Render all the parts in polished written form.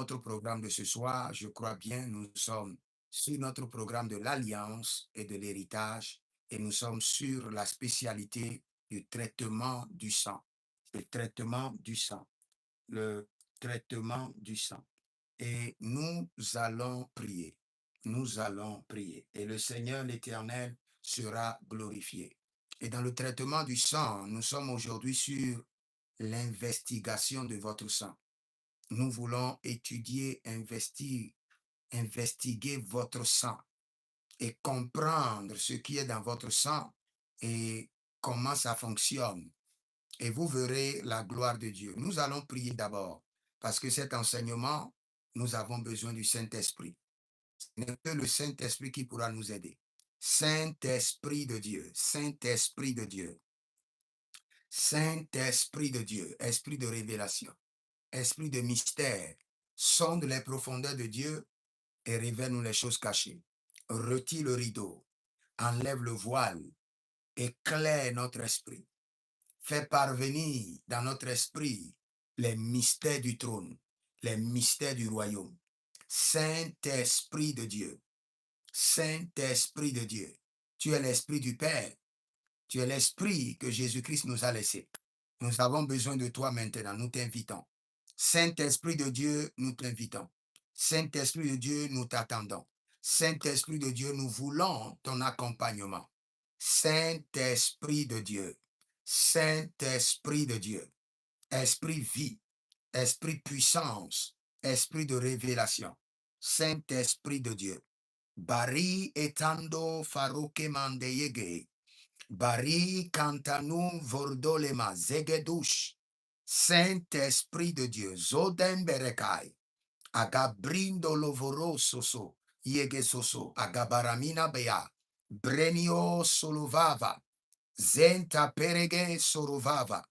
notre programme de ce soir, je crois bien, nous sommes sur notre programme de l'Alliance et de l'héritage et nous sommes sur la spécialité du traitement du sang. Le traitement du sang. Le traitement du sang. Et nous allons prier. Nous allons prier. Et le Seigneur l'Éternel sera glorifié. Et dans le traitement du sang, nous sommes aujourd'hui sur l'investigation de votre sang. Nous voulons étudier, investiguer votre sang et comprendre ce qui est dans votre sang et comment ça fonctionne. Et vous verrez la gloire de Dieu. Nous allons prier d'abord parce que cet enseignement, nous avons besoin du Saint-Esprit. Ce n'est que le Saint-Esprit qui pourra nous aider. Saint-Esprit de Dieu, Saint-Esprit de Dieu, Saint-Esprit de Dieu, Esprit de révélation, Esprit de mystère, sonde les profondeurs de Dieu et révèle-nous les choses cachées. Retire le rideau, enlève le voile, éclaire notre esprit. Fais parvenir dans notre esprit les mystères du trône, les mystères du royaume. Saint-Esprit de Dieu, Saint-Esprit de Dieu, tu es l'Esprit du Père, tu es l'Esprit que Jésus-Christ nous a laissé. Nous avons besoin de toi maintenant, nous t'invitons. Saint-Esprit de Dieu, nous t'invitons. Saint-Esprit de Dieu, nous t'attendons. Saint-Esprit de Dieu, nous voulons ton accompagnement. Saint-Esprit de Dieu, Saint-Esprit de Dieu, Esprit vie, Esprit puissance, Esprit de révélation, Saint-Esprit de Dieu. Bari etando faroke mandeyege, Bari kantanu vordolema zegedush, Saint-Esprit de Dieu, Zodemberekai, Agabrindo lovorososo, Yegesoso, Agabaramina bea, Brenio solovava, Zenta perege sorovava,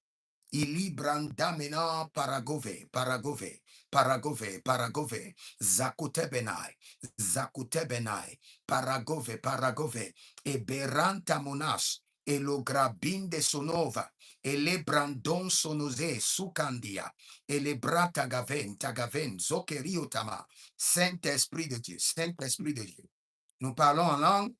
Ilibrandamena paragove, paragove, paragove, paragove, Zakutebenai, Zakutebenai, paragove, paragove, e beranta monas, e lo grabinde sonova, e le brandon sonoze sucandia, et le brata gaven, tagaven, zokeriotama, Saint-Esprit de Dieu, Saint-Esprit de Dieu. Nous parlons en langue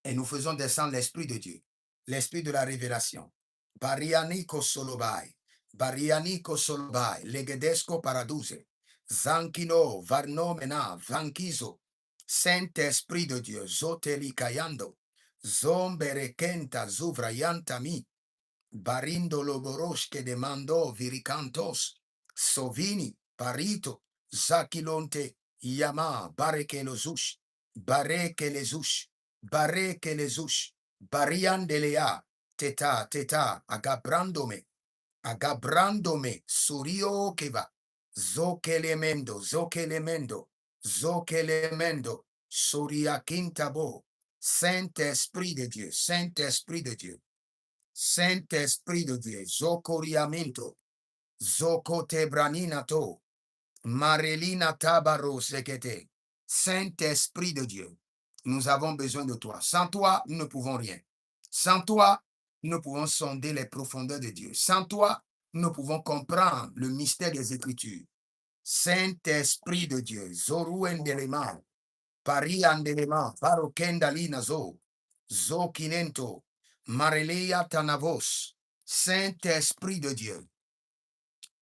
et nous faisons descendre l'Esprit de Dieu, l'Esprit de la révélation. Barianiko solobai, Barianiko solobai, Legedesco paraduze, Zankino, Varnomena, Vankizo, Saint-Esprit de Dieu, Zoteli Kayando, Zomberekenta Zuvrayantami, Barindo Loboroshke demando Viricantos, Sovini, Parito, Zakilonte, Yama, Bareke Lozush, Bareke Lezush, Bareke Lezush, Bariandelea, Teta, Teta, Agabrandome, Surio Keva, Zokelemendo, Zokelemendo, Zokelemendo, Suria Quintabo, Saint-Esprit de Dieu, Saint-Esprit de Dieu. Saint-Esprit de Dieu, Zokoriamento, Zokotebraninato, Marelina Tabaro Sekete. Saint-Esprit de Dieu, nous avons besoin de toi. Sans toi, nous ne pouvons rien. Sans toi, nous ne pouvons sonder les profondeurs de Dieu. Sans toi, nous ne pouvons comprendre le mystère des Écritures. Saint-Esprit de Dieu, Zoruendelema, Pariandelema, Parokendalina Zo, Zokinento, Marelia Tanavos, Saint-Esprit de Dieu.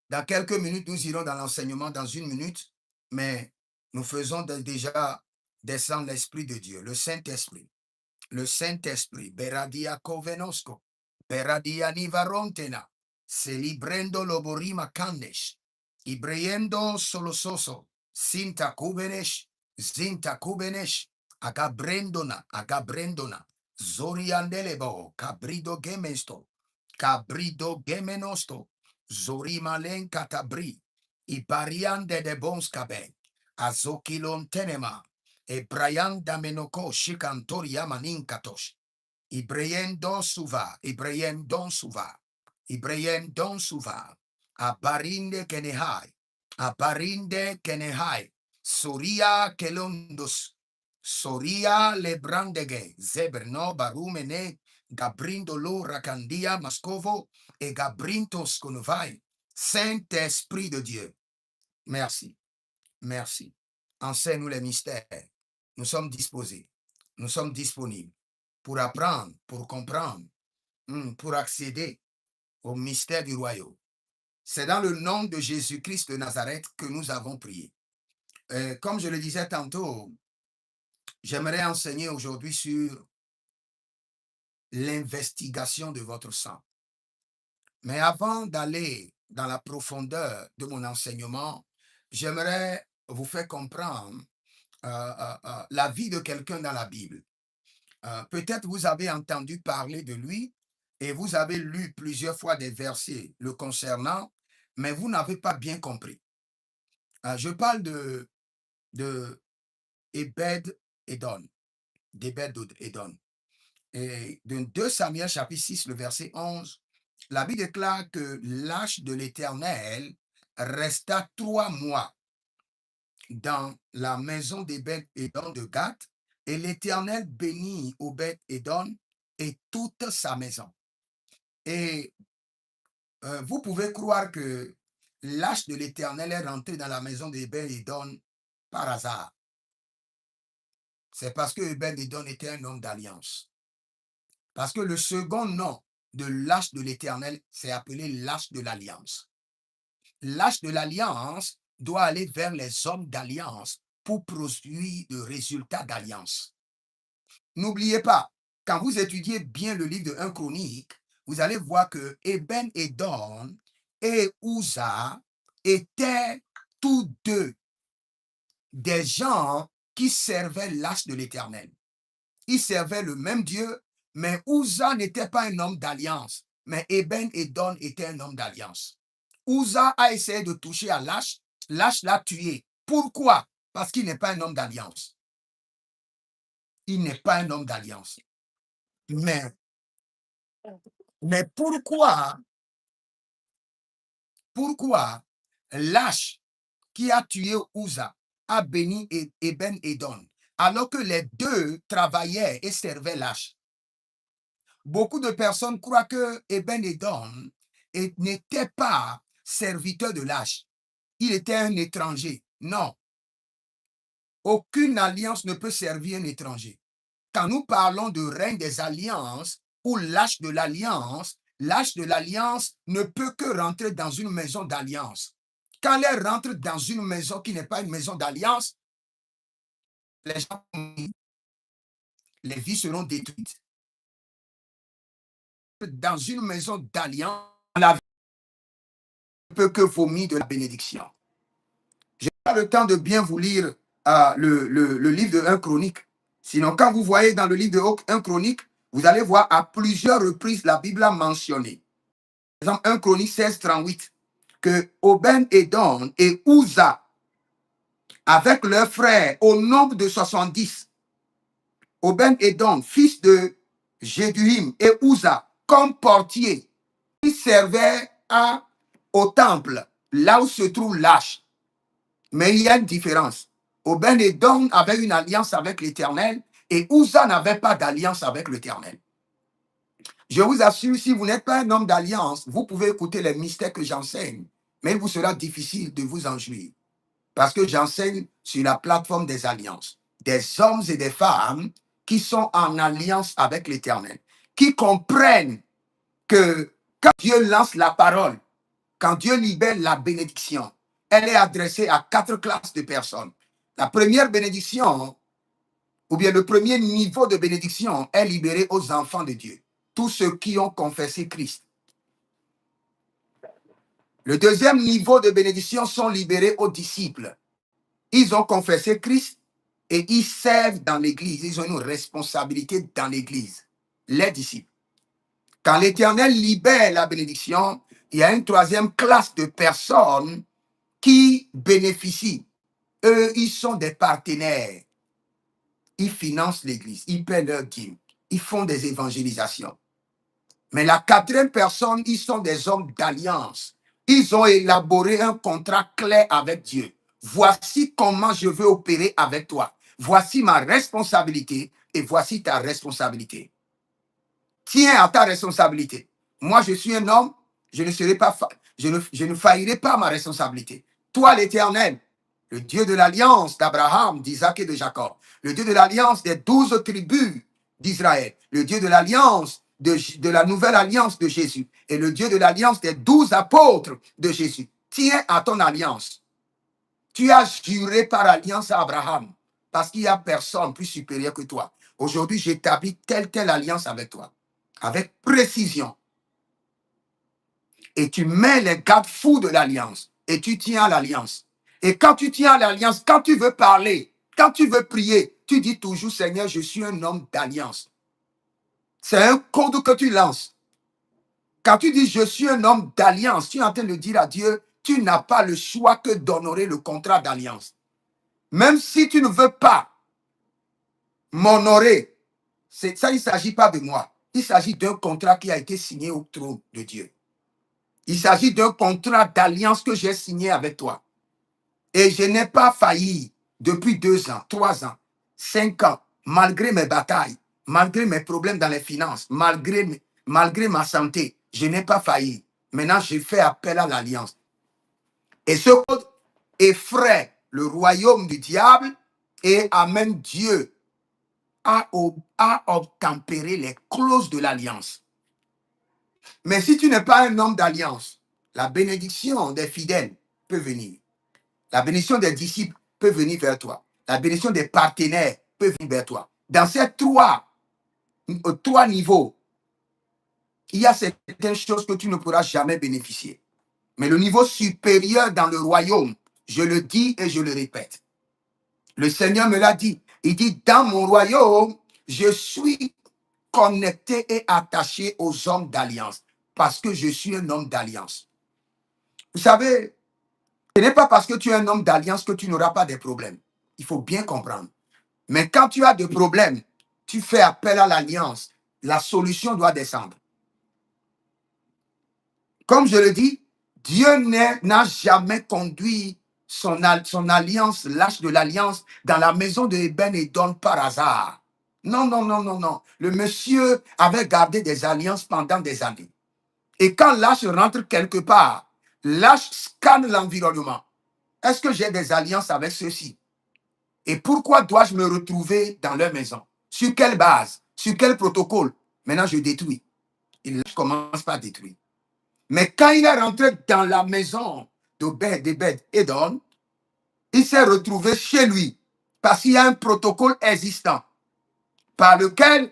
Dans quelques minutes, nous irons dans l'enseignement, dans une minute, mais nous faisons déjà descendre l'Esprit de Dieu, le Saint-Esprit. Le Saint-Esprit, Beradia Covenosco, Beradia Nivarontena, Celibrendo Loborima Candesh, Ibreyendo Solososo, Sinta Kubenesh, Zinta Kubenesh, Agabrendona, Agabrendona, Zoriandelebo, Cabrido Gemesto, Cabrido Gemenosto, Zorimalen Catabri, Ibariande de Bonscabe, Azokilon Tenema, e Brian Damenoko Shikantori Yamanin Katosh. Ibrahim Don Suva, Ibrahim Don Suva, Ibrahim Don Suva, Abarinde Kenehai, Abarinde Kenehai, Soria Kelondos, Soria Lebrandege, Zeberno Barumene, Gabrindo Lo Rakandia Mascovo, et Gabrintos Konovai, Saint-Esprit de Dieu. Merci. Merci. Enseigne-nous les mystères. Nous sommes disposés. Nous sommes disponibles pour apprendre, pour comprendre, pour accéder au mystère du royaume. C'est dans le nom de Jésus-Christ de Nazareth que nous avons prié. Comme je le disais tantôt, j'aimerais enseigner aujourd'hui sur l'investigation de votre sang. Mais avant d'aller dans la profondeur de mon enseignement, j'aimerais vous faire comprendre la vie de quelqu'un dans la Bible. Peut-être vous avez entendu parler de lui et vous avez lu plusieurs fois des versets le concernant, mais vous n'avez pas bien compris. Je parle de Ebed-Edom, d'Ebed-Edom. Et de 2 Samuel chapitre 6, le verset 11, la Bible déclare que l'arche de l'Éternel resta 3 mois dans la maison d'Ebed-Edom de Gath, et l'Éternel bénit Obed-Edom et toute sa maison. Et vous pouvez croire que l'arche de l'Éternel est rentrée dans la maison d'Obed-Edom par hasard. C'est parce que Obed-Edom était un homme d'alliance. Parce que le second nom de l'arche de l'Éternel, c'est appelé l'arche de l'alliance. L'arche de l'alliance doit aller vers les hommes d'alliance pour produire le résultat d'alliance. N'oubliez pas, quand vous étudiez bien le livre de 1 Chronique, vous allez voir que Eben-Edom et Uza étaient tous deux des gens qui servaient l'arche de l'Éternel. Ils servaient le même Dieu, mais Uza n'était pas un homme d'alliance, mais Eben-Edom était un homme d'alliance. Uza a essayé de toucher à l'arche l'a tué. Pourquoi? Parce qu'il n'est pas un homme d'alliance. Il n'est pas un homme d'alliance. Mais pourquoi l'arche qui a tué Uza a béni Eben-Edom alors que les deux travaillaient et servaient l'arche? Beaucoup de personnes croient que Eben-Edom n'était pas serviteur de l'arche. Il était un étranger. Non. Aucune alliance ne peut servir un étranger. Quand nous parlons de règne des alliances ou l'arche de l'alliance ne peut que rentrer dans une maison d'alliance. Quand elle rentre dans une maison qui n'est pas une maison d'alliance, les gens, les vies seront détruites. Dans une maison d'alliance, la vie ne peut que vomir de la bénédiction. Je n'ai pas le temps de bien vous lire le livre de 1 Chronique. Sinon, quand vous voyez dans le livre de 1 Chronique, vous allez voir à plusieurs reprises la Bible a mentionné. Par exemple, 1 Chronique 16, 38, que Obed-Edom et Uza, avec leurs frères, au nombre de 70, Obed-Edom, fils de Jéduim, et Uza, comme portiers, ils servaient au temple, là où se trouve l'arche. Mais il y a une différence. Obed-Edom avait une alliance avec l'Éternel et Uza n'avait pas d'alliance avec l'Éternel. Je vous assure, si vous n'êtes pas un homme d'alliance, vous pouvez écouter les mystères que j'enseigne, mais il vous sera difficile de vous en jouir. Parce que j'enseigne sur la plateforme des alliances. Des hommes et des femmes qui sont en alliance avec l'Éternel, qui comprennent que quand Dieu lance la parole, quand Dieu libère la bénédiction, elle est adressée à 4 classes de personnes. La première bénédiction, ou bien le premier niveau de bénédiction, est libéré aux enfants de Dieu, tous ceux qui ont confessé Christ. Le deuxième niveau de bénédiction sont libérés aux disciples. Ils ont confessé Christ et ils servent dans l'église. Ils ont une responsabilité dans l'église, les disciples. Quand l'Éternel libère la bénédiction, il y a une troisième classe de personnes qui bénéficient. Eux, ils sont des partenaires. Ils financent l'église, ils paient leurs dîmes, ils font des évangélisations. Mais la quatrième personne, ils sont des hommes d'alliance. Ils ont élaboré un contrat clair avec Dieu. Voici comment je veux opérer avec toi. Voici ma responsabilité et voici ta responsabilité. Tiens à ta responsabilité. Moi, je suis un homme, je ne serai pas, je ne faillirai pas à ma responsabilité. Toi, l'Éternel, le Dieu de l'alliance d'Abraham, d'Isaac et de Jacob, le Dieu de l'alliance des 12 tribus d'Israël, le Dieu de l'alliance de la nouvelle alliance de Jésus et le Dieu de l'alliance des 12 apôtres de Jésus. Tiens à ton alliance. Tu as juré par alliance à Abraham parce qu'il n'y a personne plus supérieur que toi. Aujourd'hui, j'établis telle alliance avec toi, avec précision. Et tu mets les garde-fous de l'alliance et tu tiens à l'alliance. Et quand tu tiens à l'alliance, quand tu veux parler, quand tu veux prier, tu dis toujours, Seigneur, je suis un homme d'alliance. C'est un code que tu lances. Quand tu dis, je suis un homme d'alliance, tu es en train de dire à Dieu, tu n'as pas le choix que d'honorer le contrat d'alliance. Même si tu ne veux pas m'honorer, ça, il ne s'agit pas de moi. Il s'agit d'un contrat qui a été signé au trône de Dieu. Il s'agit d'un contrat d'alliance que j'ai signé avec toi. Et je n'ai pas failli depuis 2 ans, 3 ans, 5 ans, malgré mes batailles, malgré mes problèmes dans les finances, malgré ma santé. Je n'ai pas failli. Maintenant, j'ai fait appel à l'alliance. Et ce code effraie le royaume du diable et amène Dieu à obtempérer les clauses de l'alliance. Mais si tu n'es pas un homme d'alliance, la bénédiction des fidèles peut venir. La bénédiction des disciples peut venir vers toi. La bénédiction des partenaires peut venir vers toi. Dans ces trois niveaux, il y a certaines choses que tu ne pourras jamais bénéficier. Mais le niveau supérieur dans le royaume, je le dis et je le répète. Le Seigneur me l'a dit. Il dit, dans mon royaume, je suis connecté et attaché aux hommes d'alliance parce que je suis un homme d'alliance. Vous savez, ce n'est pas parce que tu es un homme d'alliance que tu n'auras pas de problèmes. Il faut bien comprendre. Mais quand tu as des problèmes, tu fais appel à l'alliance. La solution doit descendre. Comme je le dis, Dieu n'a jamais conduit son alliance, l'âge de l'alliance, dans la maison de Eben-Édon par hasard. Non, non, non, non, non. Le monsieur avait gardé des alliances pendant des années. Et quand l'âge rentre quelque part, l'âge scanne l'environnement. Est-ce que j'ai des alliances avec ceux-ci? Et pourquoi dois-je me retrouver dans leur maison? Sur quelle base? Sur quel protocole? Maintenant, je détruis. Il commence par détruire. Mais quand il est rentré dans la maison d'Obed-Édom, il s'est retrouvé chez lui parce qu'il y a un protocole existant par lequel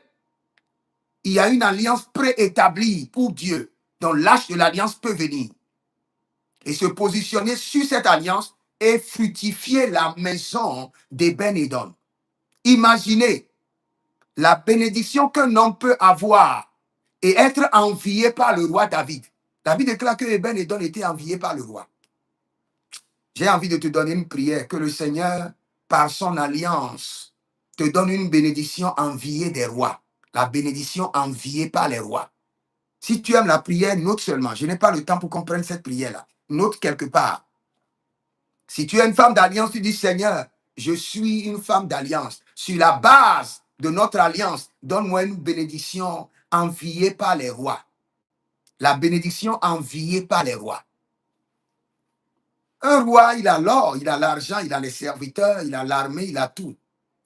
il y a une alliance préétablie pour Dieu, dont l'âge de l'alliance peut venir et se positionner sur cette alliance et fructifier la maison d'Eben-Édom. Imaginez la bénédiction qu'un homme peut avoir et être envié par le roi David. David déclare que Eben-Édom était envié par le roi. J'ai envie de te donner une prière que le Seigneur, par son alliance, te donne une bénédiction enviée des rois. La bénédiction enviée par les rois. Si tu aimes la prière, note seulement. Je n'ai pas le temps pour comprendre cette prière-là. Note quelque part. Si tu es une femme d'alliance, tu dis, Seigneur, je suis une femme d'alliance. Sur la base de notre alliance, donne-moi une bénédiction enviée par les rois. La bénédiction enviée par les rois. Un roi, il a l'or, il a l'argent, il a les serviteurs, il a l'armée, il a tout.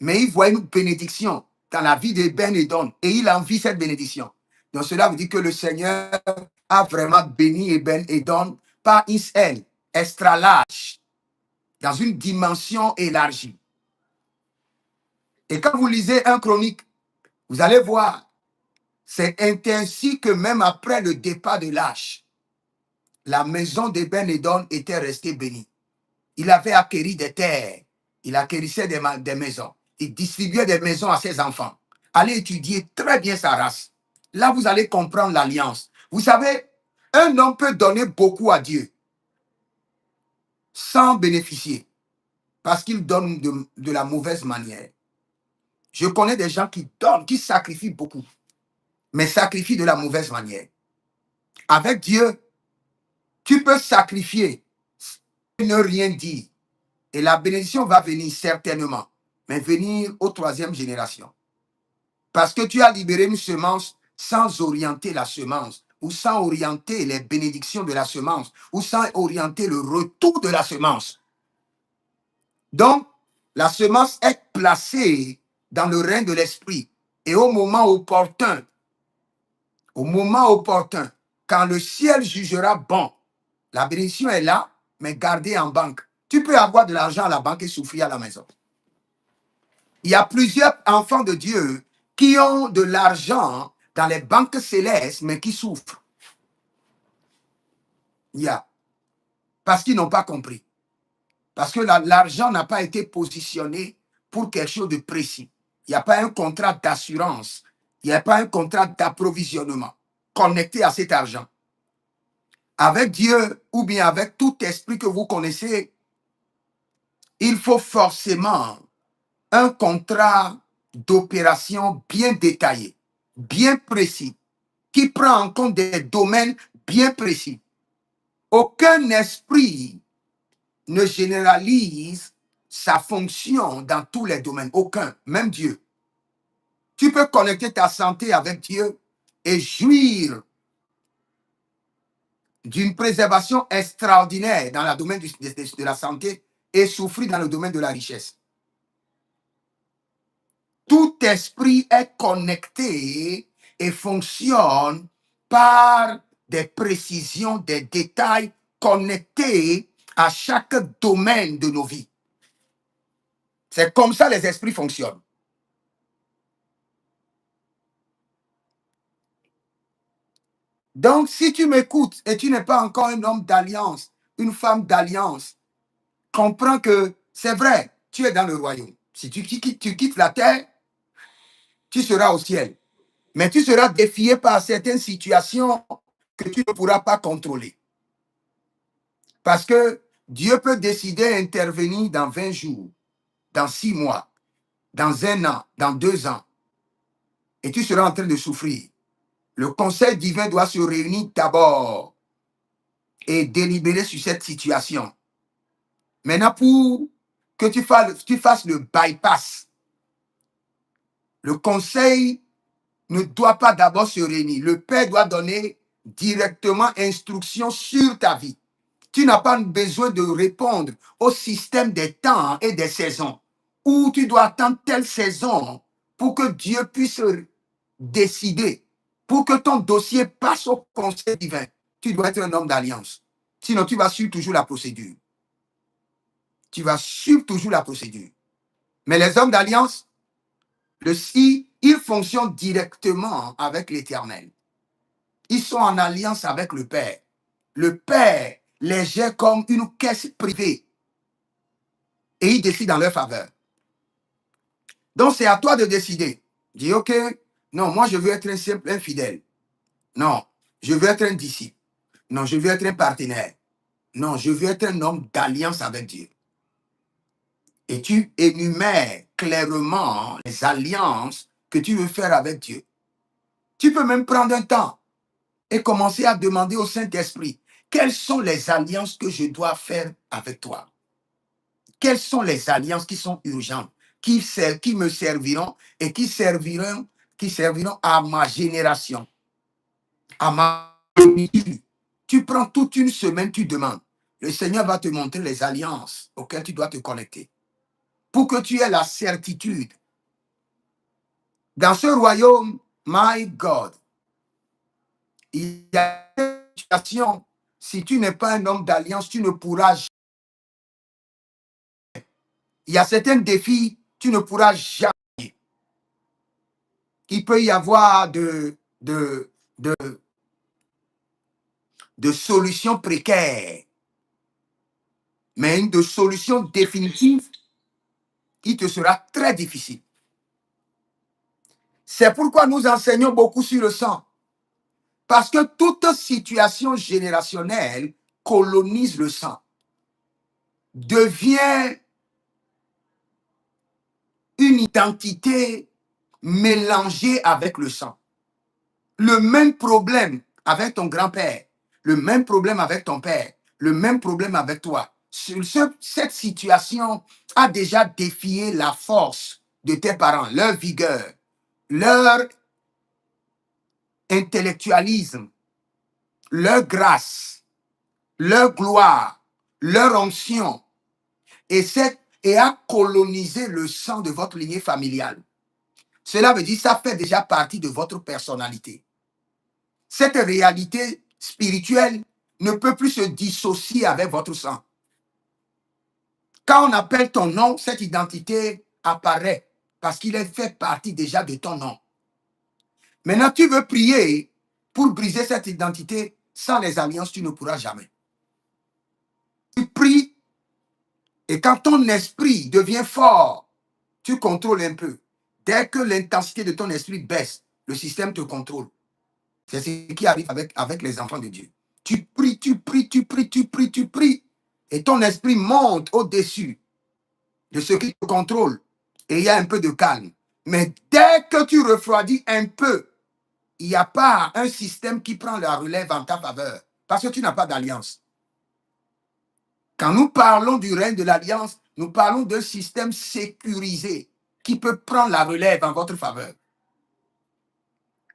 Mais il voit une bénédiction dans la vie d'Eben-Édom et il envie cette bénédiction. Donc cela veut dire que le Seigneur a vraiment béni Eben-Édom par Israël, extra large, dans une dimension élargie. Et quand vous lisez un chronique, vous allez voir, c'est ainsi que même après le départ de l'âge, la maison d'Eben-Édom était restée bénie. Il avait acquis des terres, il acquérissait des maisons, il distribuait des maisons à ses enfants. Allez étudier très bien sa race. Là, vous allez comprendre l'alliance. Vous savez, un homme peut donner beaucoup à Dieu sans bénéficier parce qu'il donne de la mauvaise manière. Je connais des gens qui donnent, qui sacrifient beaucoup, mais sacrifient de la mauvaise manière. Avec Dieu, tu peux sacrifier, ne rien dire. Et la bénédiction va venir certainement, mais venir aux 3e génération. Parce que tu as libéré une semence sans orienter la semence, ou sans orienter les bénédictions de la semence, ou sans orienter le retour de la semence. Donc, la semence est placée dans le règne de l'esprit. Et au moment opportun, quand le ciel jugera bon, la bénédiction est là, mais gardée en banque. Tu peux avoir de l'argent à la banque et souffrir à la maison. Il y a plusieurs enfants de Dieu qui ont de l'argent dans les banques célestes, mais qui souffrent. Parce qu'ils n'ont pas compris. Parce que l'argent n'a pas été positionné pour quelque chose de précis. Il n'y a pas un contrat d'assurance. Il n'y a pas un contrat d'approvisionnement connecté à cet argent. Avec Dieu ou bien avec tout esprit que vous connaissez, il faut forcément un contrat d'opération bien détaillé, bien précis, qui prend en compte des domaines bien précis. Aucun esprit ne généralise sa fonction dans tous les domaines. Aucun, même Dieu. Tu peux connecter ta santé avec Dieu et jouir d'une préservation extraordinaire dans le domaine de la santé et souffrir dans le domaine de la richesse. Tout esprit est connecté et fonctionne par des précisions, des détails connectés à chaque domaine de nos vies. C'est comme ça les esprits fonctionnent. Donc, si tu m'écoutes et tu n'es pas encore un homme d'alliance, une femme d'alliance, comprends que c'est vrai, tu es dans le royaume. Si tu quittes la terre, tu seras au ciel. Mais tu seras défié par certaines situations que tu ne pourras pas contrôler. Parce que Dieu peut décider d'intervenir dans 20 jours, dans 6 mois, dans 1 an, dans 2 ans. Et tu seras en train de souffrir. Le conseil divin doit se réunir d'abord et délibérer sur cette situation. Maintenant, pour que tu fasses le bypass, le conseil ne doit pas d'abord se réunir. Le Père doit donner directement instruction sur ta vie. Tu n'as pas besoin de répondre au système des temps et des saisons, où tu dois attendre telle saison pour que Dieu puisse décider, pour que ton dossier passe au conseil divin. Tu dois être un homme d'alliance. Sinon, tu vas suivre toujours la procédure. Tu vas suivre toujours la procédure. Mais les hommes d'alliance, ils fonctionnent directement avec l'Éternel. Ils sont en alliance avec le Père. Le Père les gère comme une caisse privée et il décide en leur faveur. Donc, c'est à toi de décider. Dis, OK, non, moi, je veux être un simple infidèle. Non, je veux être un disciple. Non, je veux être un partenaire. Non, je veux être un homme d'alliance avec Dieu. Et tu énumères clairement les alliances que tu veux faire avec Dieu. Tu peux même prendre un temps et commencer à demander au Saint-Esprit, quelles sont les alliances que je dois faire avec toi? Quelles sont les alliances qui sont urgentes, qui me serviront et qui serviront à ma génération, à ma communauté? Tu prends toute une semaine, tu demandes. Le Seigneur va te montrer les alliances auxquelles tu dois te connecter pour que tu aies la certitude. Dans ce royaume, my God, il y a une situation, si tu n'es pas un homme d'alliance, tu ne pourras jamais. Il y a certains défis, tu ne pourras jamais. Il peut y avoir de solutions précaires, mais une de solution définitive, il te sera très difficile. C'est pourquoi nous enseignons beaucoup sur le sang. Parce que toute situation générationnelle colonise le sang, devient une identité mélangée avec le sang. Le même problème avec ton grand-père, le même problème avec ton père, le même problème avec toi. Cette situation a déjà défié la force de tes parents, leur vigueur, leur intellectualisme, leur grâce, leur gloire, leur onction. Et et a colonisé le sang de votre lignée familiale. Cela veut dire que ça fait déjà partie de votre personnalité. Cette réalité spirituelle ne peut plus se dissocier avec votre sang. Quand on appelle ton nom, cette identité apparaît parce qu'il est fait partie déjà de ton nom. Maintenant, tu veux prier pour briser cette identité. Sans les alliances, tu ne pourras jamais. Tu pries et quand ton esprit devient fort, tu contrôles un peu. Dès que l'intensité de ton esprit baisse, le système te contrôle. C'est ce qui arrive avec les enfants de Dieu. Tu pries, tu pries, tu pries, tu pries, tu pries. Et ton esprit monte au-dessus de ce qui te contrôle. Et il y a un peu de calme. Mais dès que tu refroidis un peu, il n'y a pas un système qui prend la relève en ta faveur. Parce que tu n'as pas d'alliance. Quand nous parlons du règne de l'alliance, nous parlons d'un système sécurisé qui peut prendre la relève en votre faveur.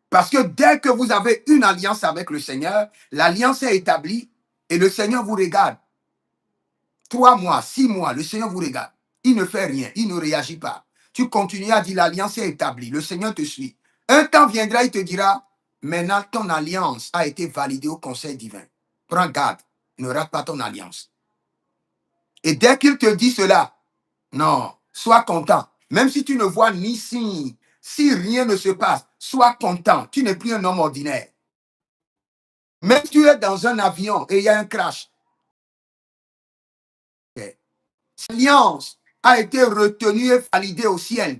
Parce que dès que vous avez une alliance avec le Seigneur, l'alliance est établie et le Seigneur vous regarde. 3 mois, 6 mois, le Seigneur vous regarde. Il ne fait rien, il ne réagit pas. Tu continues à dire l'alliance est établie, le Seigneur te suit. Un temps viendra, il te dira, maintenant ton alliance a été validée au conseil divin. Prends garde, ne rate pas ton alliance. Et dès qu'il te dit cela, non, sois content. Même si tu ne vois ni signe, si rien ne se passe, sois content. Tu n'es plus un homme ordinaire. Même si tu es dans un avion et il y a un crash, l'alliance a été retenue et validée au ciel.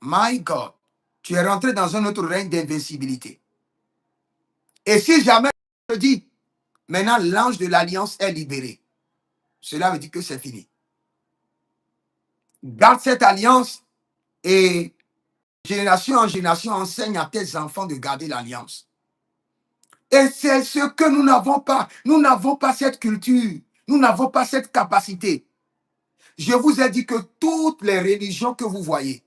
My God, tu es rentré dans un autre règne d'invincibilité. Et si jamais je te dis, maintenant l'ange de l'alliance est libéré, cela veut dire que c'est fini. Garde cette alliance et génération en génération enseigne à tes enfants de garder l'alliance. Et c'est ce que nous n'avons pas. Nous n'avons pas cette culture. Nous n'avons pas cette capacité. Je vous ai dit que toutes les religions que vous voyez,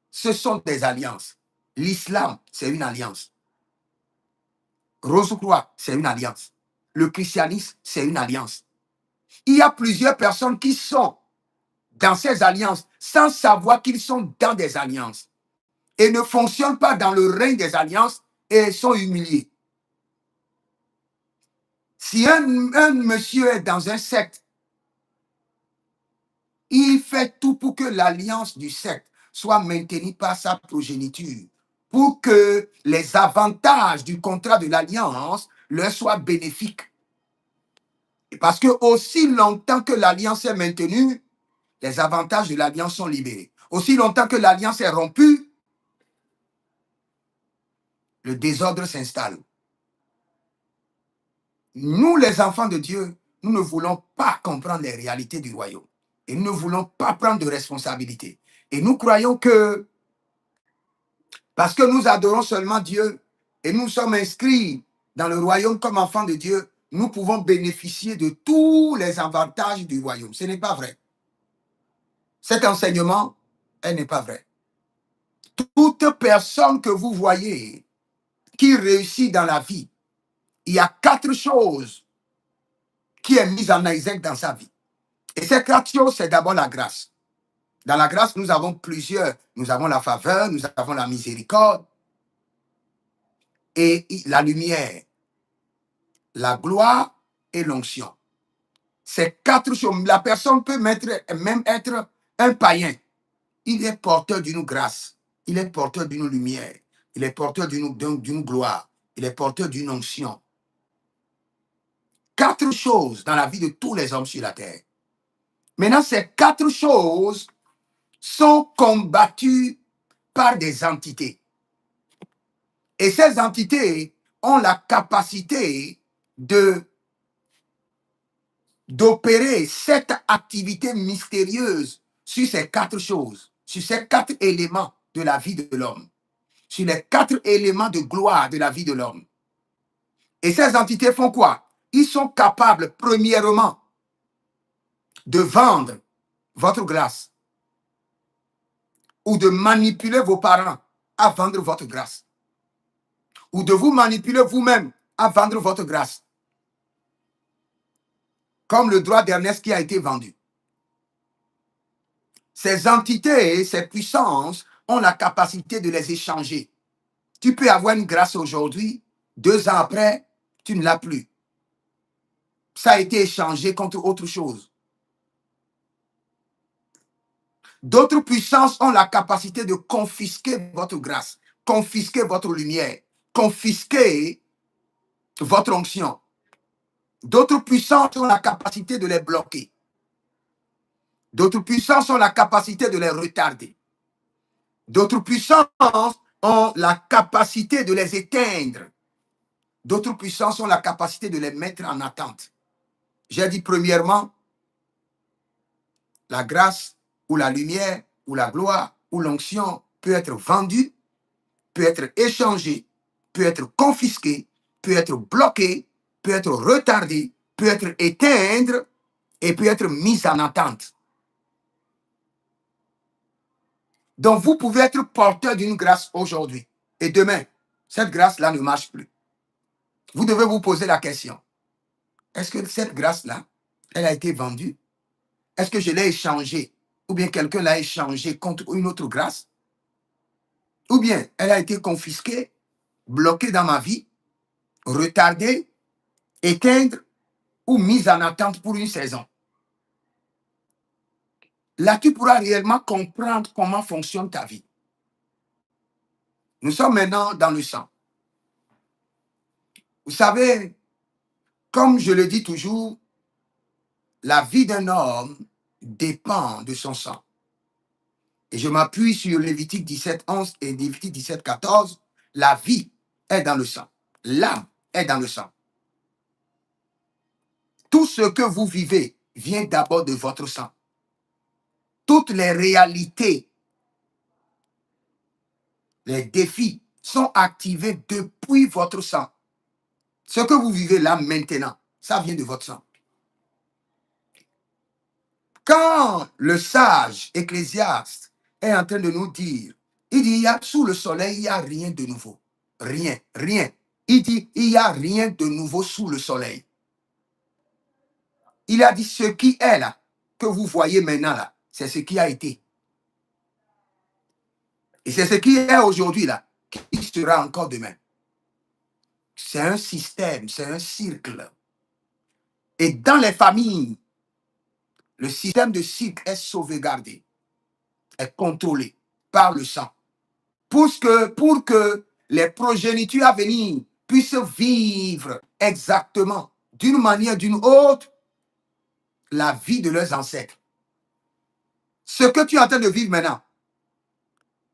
ce sont des alliances. L'islam, c'est une alliance. Rose-Croix, c'est une alliance. Le christianisme, c'est une alliance. Il y a plusieurs personnes qui sont dans ces alliances sans savoir qu'ils sont dans des alliances et ne fonctionnent pas dans le règne des alliances et sont humiliés. Si un monsieur est dans un secte, il fait tout pour que l'alliance du secte soit maintenue par sa progéniture, pour que les avantages du contrat de l'alliance leur soient bénéfiques. Parce que aussi longtemps que l'alliance est maintenue, les avantages de l'alliance sont libérés. Aussi longtemps que l'alliance est rompue, le désordre s'installe. Nous, les enfants de Dieu, nous ne voulons pas comprendre les réalités du royaume. Et nous ne voulons pas prendre de responsabilité. Et nous croyons que, parce que nous adorons seulement Dieu, et nous sommes inscrits dans le royaume comme enfants de Dieu, nous pouvons bénéficier de tous les avantages du royaume. Ce n'est pas vrai. Cet enseignement, elle n'est pas vrai. Toute personne que vous voyez qui réussit dans la vie, il y a 4 choses qui est mise en exergue dans sa vie. Et ces 4 choses, c'est d'abord la grâce. Dans la grâce, nous avons plusieurs. Nous avons la faveur, nous avons la miséricorde et la lumière, la gloire et l'onction. Ces 4 choses, la personne peut même être un païen. Il est porteur d'une grâce, il est porteur d'une lumière, il est porteur d'une gloire, il est porteur d'une onction. 4 choses dans la vie de tous les hommes sur la terre. Maintenant, ces 4 choses sont combattues par des entités. Et ces entités ont la capacité d'opérer cette activité mystérieuse sur ces 4 choses, sur ces 4 éléments de la vie de l'homme, sur les 4 éléments de gloire de la vie de l'homme. Et ces entités font quoi? Ils sont capables, premièrement, de vendre votre grâce ou de manipuler vos parents à vendre votre grâce ou de vous manipuler vous-même à vendre votre grâce. Comme le droit d'Ernest qui a été vendu. Ces entités, ces puissances ont la capacité de les échanger. Tu peux avoir une grâce aujourd'hui, 2 ans après, tu ne l'as plus. Ça a été échangé contre autre chose. D'autres puissances ont la capacité de confisquer votre grâce, confisquer votre lumière, confisquer votre onction. D'autres puissances ont la capacité de les bloquer. D'autres puissances ont la capacité de les retarder. D'autres puissances ont la capacité de les éteindre. D'autres puissances ont la capacité de les mettre en attente. J'ai dit premièrement, la grâce ou la lumière ou la gloire ou l'onction peut être vendue, peut être échangée, peut être confisquée, peut être bloquée, peut être retardée, peut être éteindre et peut être mise en attente. Donc, vous pouvez être porteur d'une grâce aujourd'hui et demain, cette grâce-là ne marche plus. Vous devez vous poser la question. Est-ce que cette grâce-là, elle a été vendue? Est-ce que je l'ai échangée? Ou bien quelqu'un l'a échangée contre une autre grâce? Ou bien elle a été confisquée, bloquée dans ma vie, retardée, éteindre ou mise en attente pour une saison? Là, tu pourras réellement comprendre comment fonctionne ta vie. Nous sommes maintenant dans le sang. Vous savez, comme je le dis toujours, la vie d'un homme dépend de son sang. Et je m'appuie sur Lévitique 17, 11 et Lévitique 17, 14. La vie est dans le sang. L'âme est dans le sang. Tout ce que vous vivez vient d'abord de votre sang. Toutes les réalités, les défis sont activés depuis votre sang. Ce que vous vivez là maintenant, ça vient de votre sang. Quand le sage Ecclésiaste est en train de nous dire, il dit, sous le soleil, il n'y a rien de nouveau. Rien, rien. Il dit, il n'y a rien de nouveau sous le soleil. Il a dit, ce qui est là, que vous voyez maintenant là, c'est ce qui a été. Et c'est ce qui est aujourd'hui là, qui sera encore demain. C'est un système, c'est un cercle. Et dans les familles, le système de cycle est sauvegardé, est contrôlé par le sang. Pour que les progénitures à venir puissent vivre exactement, d'une manière ou d'une autre, la vie de leurs ancêtres. Ce que tu es en train de vivre maintenant,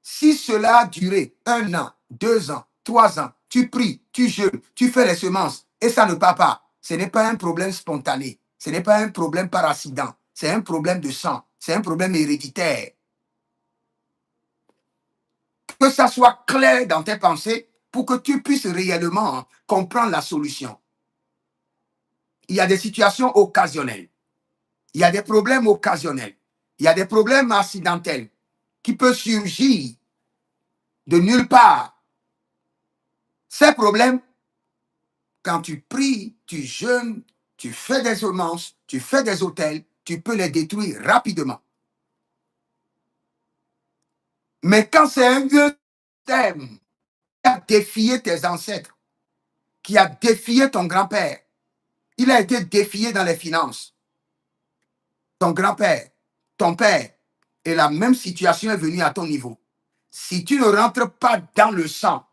si cela a duré 1 an, 2 ans, 3 ans, tu pries, tu jeûnes, tu fais les semences et ça ne part pas, ce n'est pas un problème spontané, ce n'est pas un problème par accident, c'est un problème de sang, c'est un problème héréditaire. Que ça soit clair dans tes pensées pour que tu puisses réellement comprendre la solution. Il y a des situations occasionnelles. Il y a des problèmes occasionnels. Il y a des problèmes accidentels qui peuvent surgir de nulle part. Ces problèmes, quand tu pries, tu jeûnes, tu fais des semences, tu fais des autels, tu peux les détruire rapidement. Mais quand c'est un Dieu thème qui a défié tes ancêtres, qui a défié ton grand-père, il a été défié dans les finances. Ton grand-père, ton père, et la même situation est venue à ton niveau. Si tu ne rentres pas dans le sang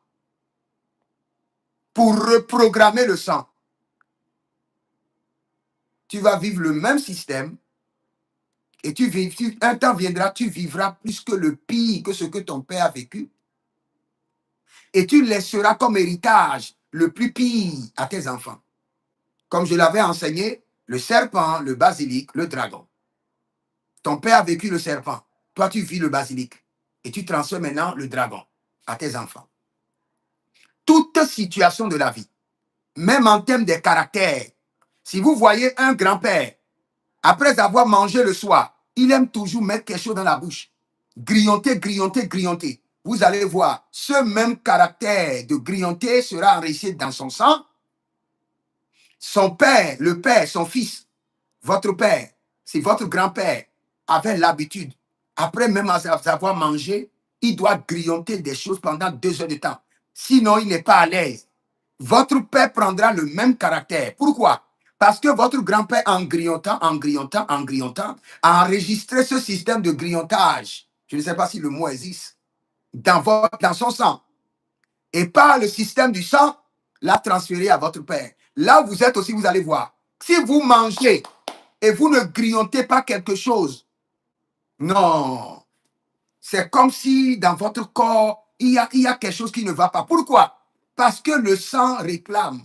pour reprogrammer le sang, tu vas vivre le même système et un temps viendra, tu vivras plus que le pire que ce que ton père a vécu. Et tu laisseras comme héritage le plus pire à tes enfants. Comme je l'avais enseigné, le serpent, le basilic, le dragon. Ton père a vécu le serpent. Toi, tu vis le basilic. Et tu transfères maintenant le dragon à tes enfants. Toute situation de la vie, même en termes de caractère, si vous voyez un grand-père, après avoir mangé le soir, il aime toujours mettre quelque chose dans la bouche. Grignoter, grignoter, grignoter. Vous allez voir, ce même caractère de grignoter sera enrichi dans son sang. Son père, le père, son fils, votre père, c'est votre grand-père, avait l'habitude Après même avoir mangé, il doit grignoter des choses pendant 2 heures de temps. Sinon, il n'est pas à l'aise. Votre père prendra le même caractère. Pourquoi? Parce que votre grand-père, en grignotant, a enregistré ce système de grignotage. Je ne sais pas si le mot existe. Dans son sang. Et par le système du sang, l'a transféré à votre père. Là, vous êtes aussi, vous allez voir. Si vous mangez et vous ne grignotez pas quelque chose, non. C'est comme si dans votre corps, il y a quelque chose qui ne va pas. Pourquoi? Parce que le sang réclame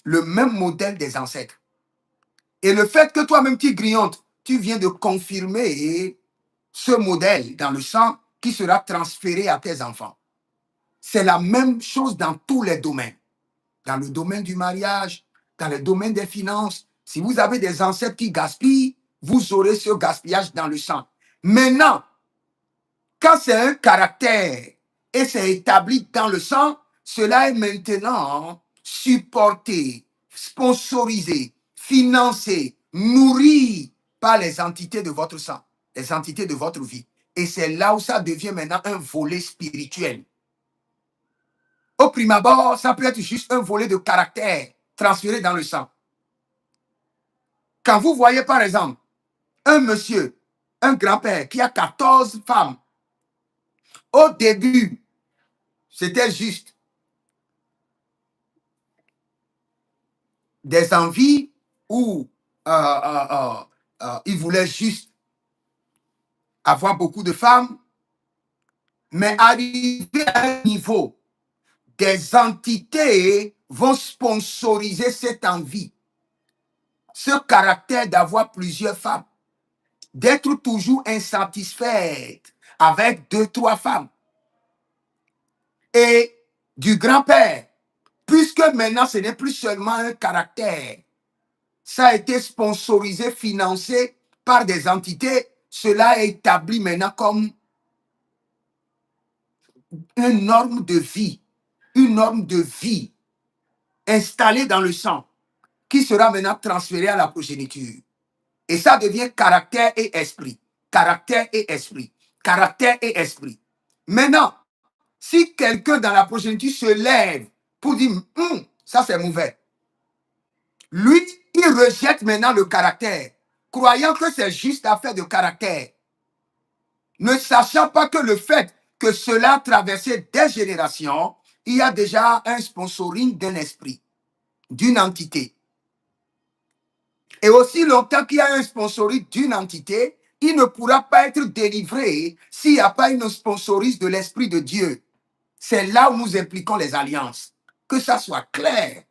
le même modèle des ancêtres. Et le fait que toi-même tu grignotes, tu viens de confirmer ce modèle dans le sang qui sera transféré à tes enfants. C'est la même chose dans tous les domaines. Dans le domaine du mariage, dans le domaine des finances. Si vous avez des ancêtres qui gaspillent, vous aurez ce gaspillage dans le sang. Maintenant, quand c'est un caractère et c'est établi dans le sang, cela est maintenant supporté, sponsorisé, financé, nourri par les entités de votre sang, les entités de votre vie. Et c'est là où ça devient maintenant un volet spirituel. Au prime abord, ça peut être juste un volet de caractère transféré dans le sang. Quand vous voyez par exemple un monsieur, un grand-père qui a 14 femmes, au début, c'était juste des envies où il voulait juste avoir beaucoup de femmes, mais arrivé à un niveau, des entités vont sponsoriser cette envie, ce caractère d'avoir plusieurs femmes, d'être toujours insatisfaite avec 2, 3 femmes. Et du grand-père, puisque maintenant ce n'est plus seulement un caractère, ça a été sponsorisé, financé par des entités, cela est établi maintenant comme une norme de vie installée dans le sang, qui sera maintenant transférée à la progéniture. Et ça devient caractère et esprit. Caractère et esprit. Caractère et esprit. Maintenant, si quelqu'un dans la progéniture se lève pour dire, ça c'est mauvais, lui, il rejette maintenant le caractère, croyant que c'est juste affaire de caractère, ne sachant pas que le fait que cela a traversé des générations, il y a déjà un sponsoring d'un esprit, d'une entité. Et aussi longtemps qu'il y a un sponsoring d'une entité, il ne pourra pas être délivré s'il n'y a pas une sponsorise de l'Esprit de Dieu. C'est là où nous impliquons les alliances. Que ça soit clair.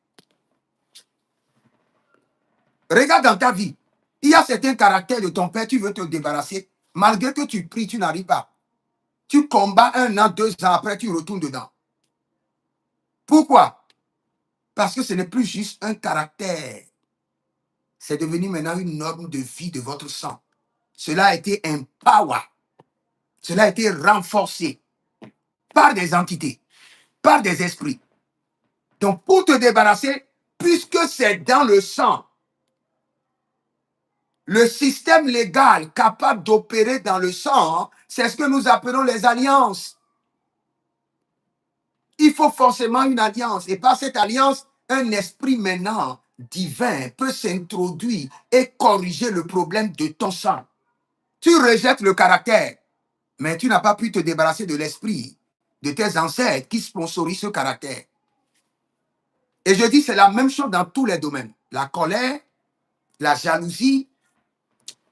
Regarde dans ta vie. Il y a certains caractères de ton père, tu veux te débarrasser. Malgré que tu pries, tu n'arrives pas. Tu combats 1 an, 2 ans, après tu retournes dedans. Pourquoi? Parce que ce n'est plus juste un caractère. C'est devenu maintenant une norme de vie de votre sang. Cela a été empower. Cela a été renforcé par des entités, par des esprits. Donc, pour te débarrasser, puisque c'est dans le sang, le système légal capable d'opérer dans le sang, c'est ce que nous appelons les alliances. Il faut forcément une alliance. Et par cette alliance, un esprit maintenant divin peut s'introduire et corriger le problème de ton sang. Tu rejettes le caractère, mais tu n'as pas pu te débarrasser de l'esprit de tes ancêtres qui sponsorisent ce caractère. Et je dis, c'est la même chose dans tous les domaines. La colère, la jalousie,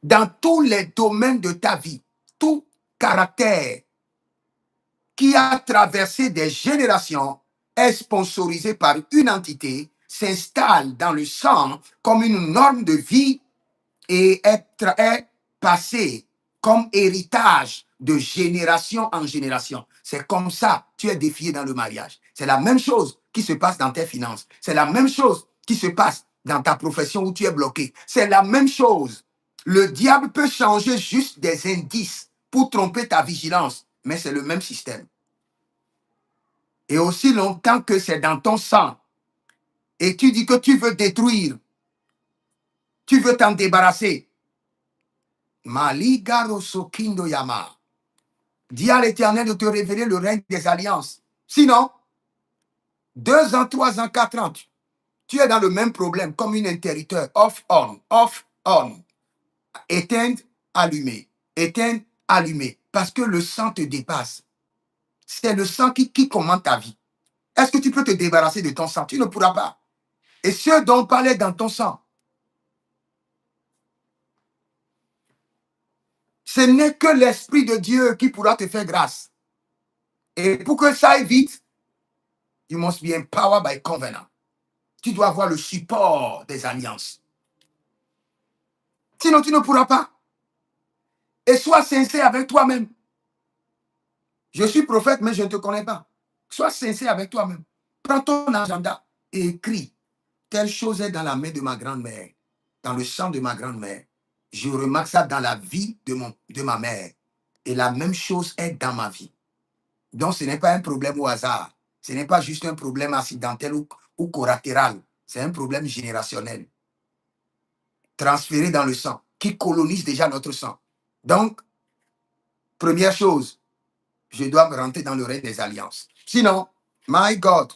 dans tous les domaines de ta vie. Tout caractère qui a traversé des générations est sponsorisé par une entité, s'installe dans le sang comme une norme de vie et est passé comme héritage de génération en génération. C'est comme ça que tu es défié dans le mariage. C'est la même chose qui se passe dans tes finances. C'est la même chose qui se passe dans ta profession où tu es bloqué. C'est la même chose. Le diable peut changer juste des indices pour tromper ta vigilance, mais c'est le même système. Et aussi longtemps que c'est dans ton sang, et tu dis que tu veux détruire, tu veux t'en débarrasser, Maligaro Sokindo Yama. Dis à l'Éternel de te révéler le règne des alliances. Sinon, 2 ans, 3 ans, 4 ans, tu es dans le même problème comme une interrupteur. Off, on. Éteindre, allumer. Éteindre, allumer. Parce que le sang te dépasse. C'est le sang qui commande ta vie. Est-ce que tu peux te débarrasser de ton sang? Tu ne pourras pas. Et ce dont on parlait dans ton sang, ce n'est que l'Esprit de Dieu qui pourra te faire grâce. Et pour que ça aille vite, you must be empowered by covenant. Tu dois avoir le support des alliances. Sinon, tu ne pourras pas. Et sois sincère avec toi-même. Je suis prophète, mais je ne te connais pas. Sois sincère avec toi-même. Prends ton agenda et écris. Telle chose est dans la main de ma grand-mère, dans le sang de ma grand-mère. Je remarque ça dans la vie de ma mère. Et la même chose est dans ma vie. Donc, ce n'est pas un problème au hasard. Ce n'est pas juste un problème accidentel ou collatéral. C'est un problème générationnel. Transféré dans le sang, qui colonise déjà notre sang. Donc, première chose, je dois me rentrer dans le règne des alliances. Sinon, my God,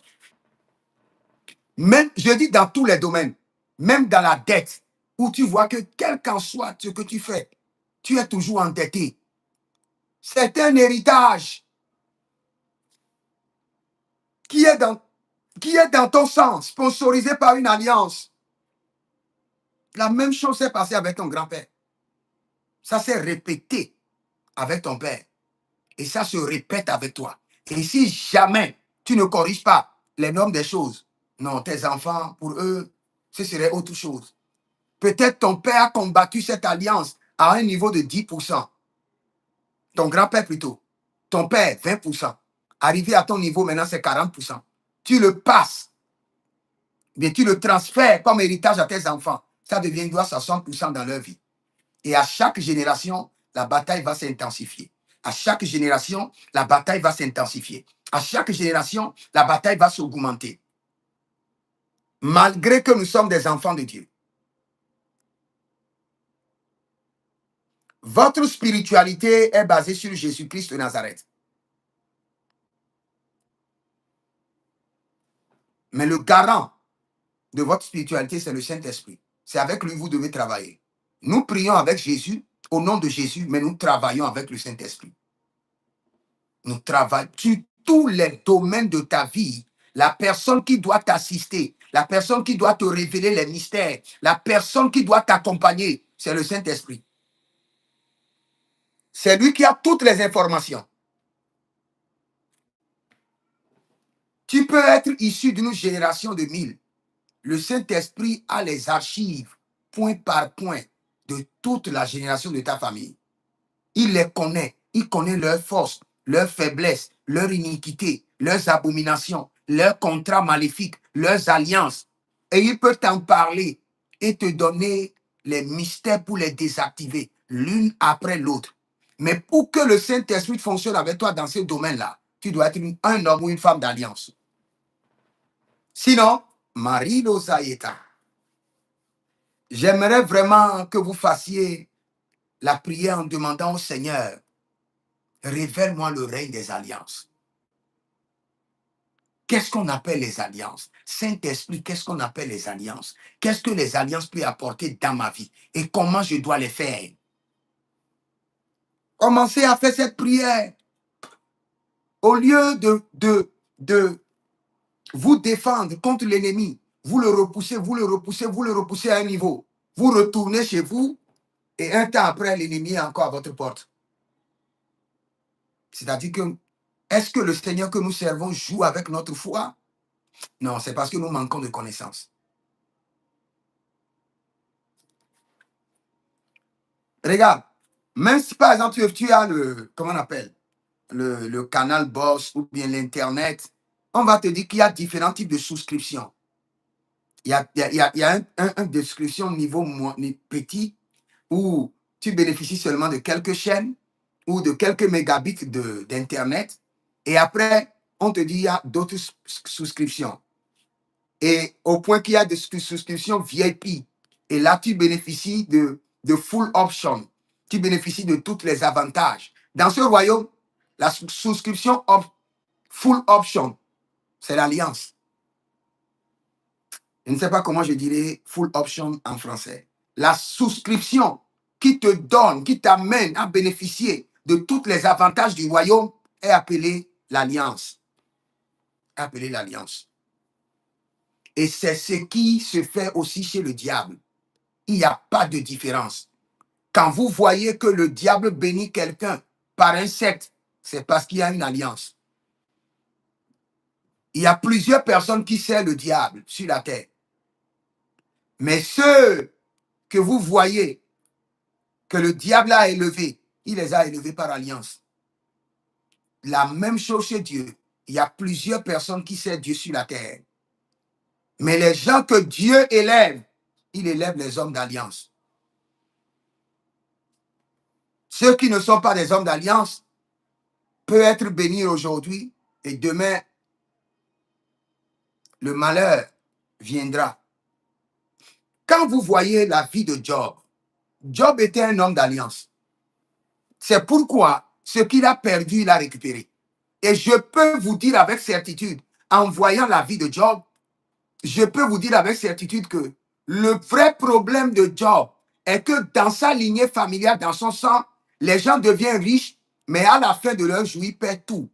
même, je dis dans tous les domaines, même dans la dette, où tu vois que quel qu'en soit ce que tu fais, tu es toujours endetté. C'est un héritage qui est dans ton sang, sponsorisé par une alliance. La même chose s'est passée avec ton grand-père. Ça s'est répété avec ton père. Et ça se répète avec toi. Et si jamais tu ne corriges pas les normes des choses, non, tes enfants, pour eux, ce serait autre chose. Peut-être ton père a combattu cette alliance à un niveau de 10%. Ton grand-père plutôt. Ton père, 20%. Arrivé à ton niveau, maintenant, c'est 40%. Tu le passes. Mais tu le transfères comme héritage à tes enfants. Ça devient 60% dans leur vie. Et à chaque génération, la bataille va s'intensifier. À chaque génération, la bataille va s'intensifier. À chaque génération, la bataille va s'augmenter. Malgré que nous sommes des enfants de Dieu. Votre spiritualité est basée sur Jésus-Christ de Nazareth. Mais le garant de votre spiritualité, c'est le Saint-Esprit. C'est avec lui que vous devez travailler. Nous prions avec Jésus, au nom de Jésus, mais nous travaillons avec le Saint-Esprit. Nous travaillons sur tous les domaines de ta vie. La personne qui doit t'assister, la personne qui doit te révéler les mystères, la personne qui doit t'accompagner, c'est le Saint-Esprit. C'est lui qui a toutes les informations. Tu peux être issu d'une génération de 1000. Le Saint-Esprit a les archives, point par point, de toute la génération de ta famille. Il les connaît. Il connaît leurs forces, leurs faiblesses, leurs iniquités, leurs abominations, leurs contrats maléfiques, leurs alliances. Et il peut t'en parler et te donner les mystères pour les désactiver, l'une après l'autre. Mais pour que le Saint-Esprit fonctionne avec toi dans ce domaine-là, tu dois être un homme ou une femme d'alliance. Sinon, Marie Lozayeta, j'aimerais vraiment que vous fassiez la prière en demandant au Seigneur, révèle-moi le règne des alliances. Qu'est-ce qu'on appelle les alliances? Saint-Esprit, qu'est-ce qu'on appelle les alliances? Qu'est-ce que les alliances peuvent apporter dans ma vie? Et comment je dois les faire? Commencez à faire cette prière. Au lieu de vous défendre contre l'ennemi, vous le repoussez, vous le repoussez, vous le repoussez à un niveau. Vous retournez chez vous et un temps après, l'ennemi est encore à votre porte. C'est-à-dire que, est-ce que le Seigneur que nous servons joue avec notre foi? Non, c'est parce que nous manquons de connaissances. Regarde, même si par exemple tu as comment on appelle, le canal Boss ou bien l'Internet, on va te dire qu'il y a différents types de souscriptions. Il y a une description niveau petit où tu bénéficies seulement de quelques chaînes ou de quelques mégabits d'Internet. Et après, on te dit qu'il y a d'autres souscriptions. Et au point qu'il y a des souscriptions VIP. Et là, tu bénéficies de full option. qui bénéficient de tous les avantages. Dans ce royaume, la souscription full option, c'est l'alliance. Je ne sais pas comment je dirais full option en français. La souscription qui te donne, qui t'amène à bénéficier de tous les avantages du royaume est appelée l'alliance. Appelée l'alliance. Et c'est ce qui se fait aussi chez le diable. Il n'y a pas de différence. Quand vous voyez que le diable bénit quelqu'un par un secte, c'est parce qu'il y a une alliance. Il y a plusieurs personnes qui servent le diable sur la terre. Mais ceux que vous voyez que le diable a élevés, il les a élevés par alliance. La même chose chez Dieu. Il y a plusieurs personnes qui servent Dieu sur la terre. Mais les gens que Dieu élève, il élève les hommes d'alliance. Ceux qui ne sont pas des hommes d'alliance peuvent être bénis aujourd'hui et demain, le malheur viendra. Quand vous voyez la vie de Job, Job était un homme d'alliance. C'est pourquoi ce qu'il a perdu, il a récupéré. Et je peux vous dire avec certitude, en voyant la vie de Job, je peux vous dire avec certitude que le vrai problème de Job est que dans sa lignée familiale, dans son sang, les gens deviennent riches, mais à la fin de leur jour, ils perdent tout.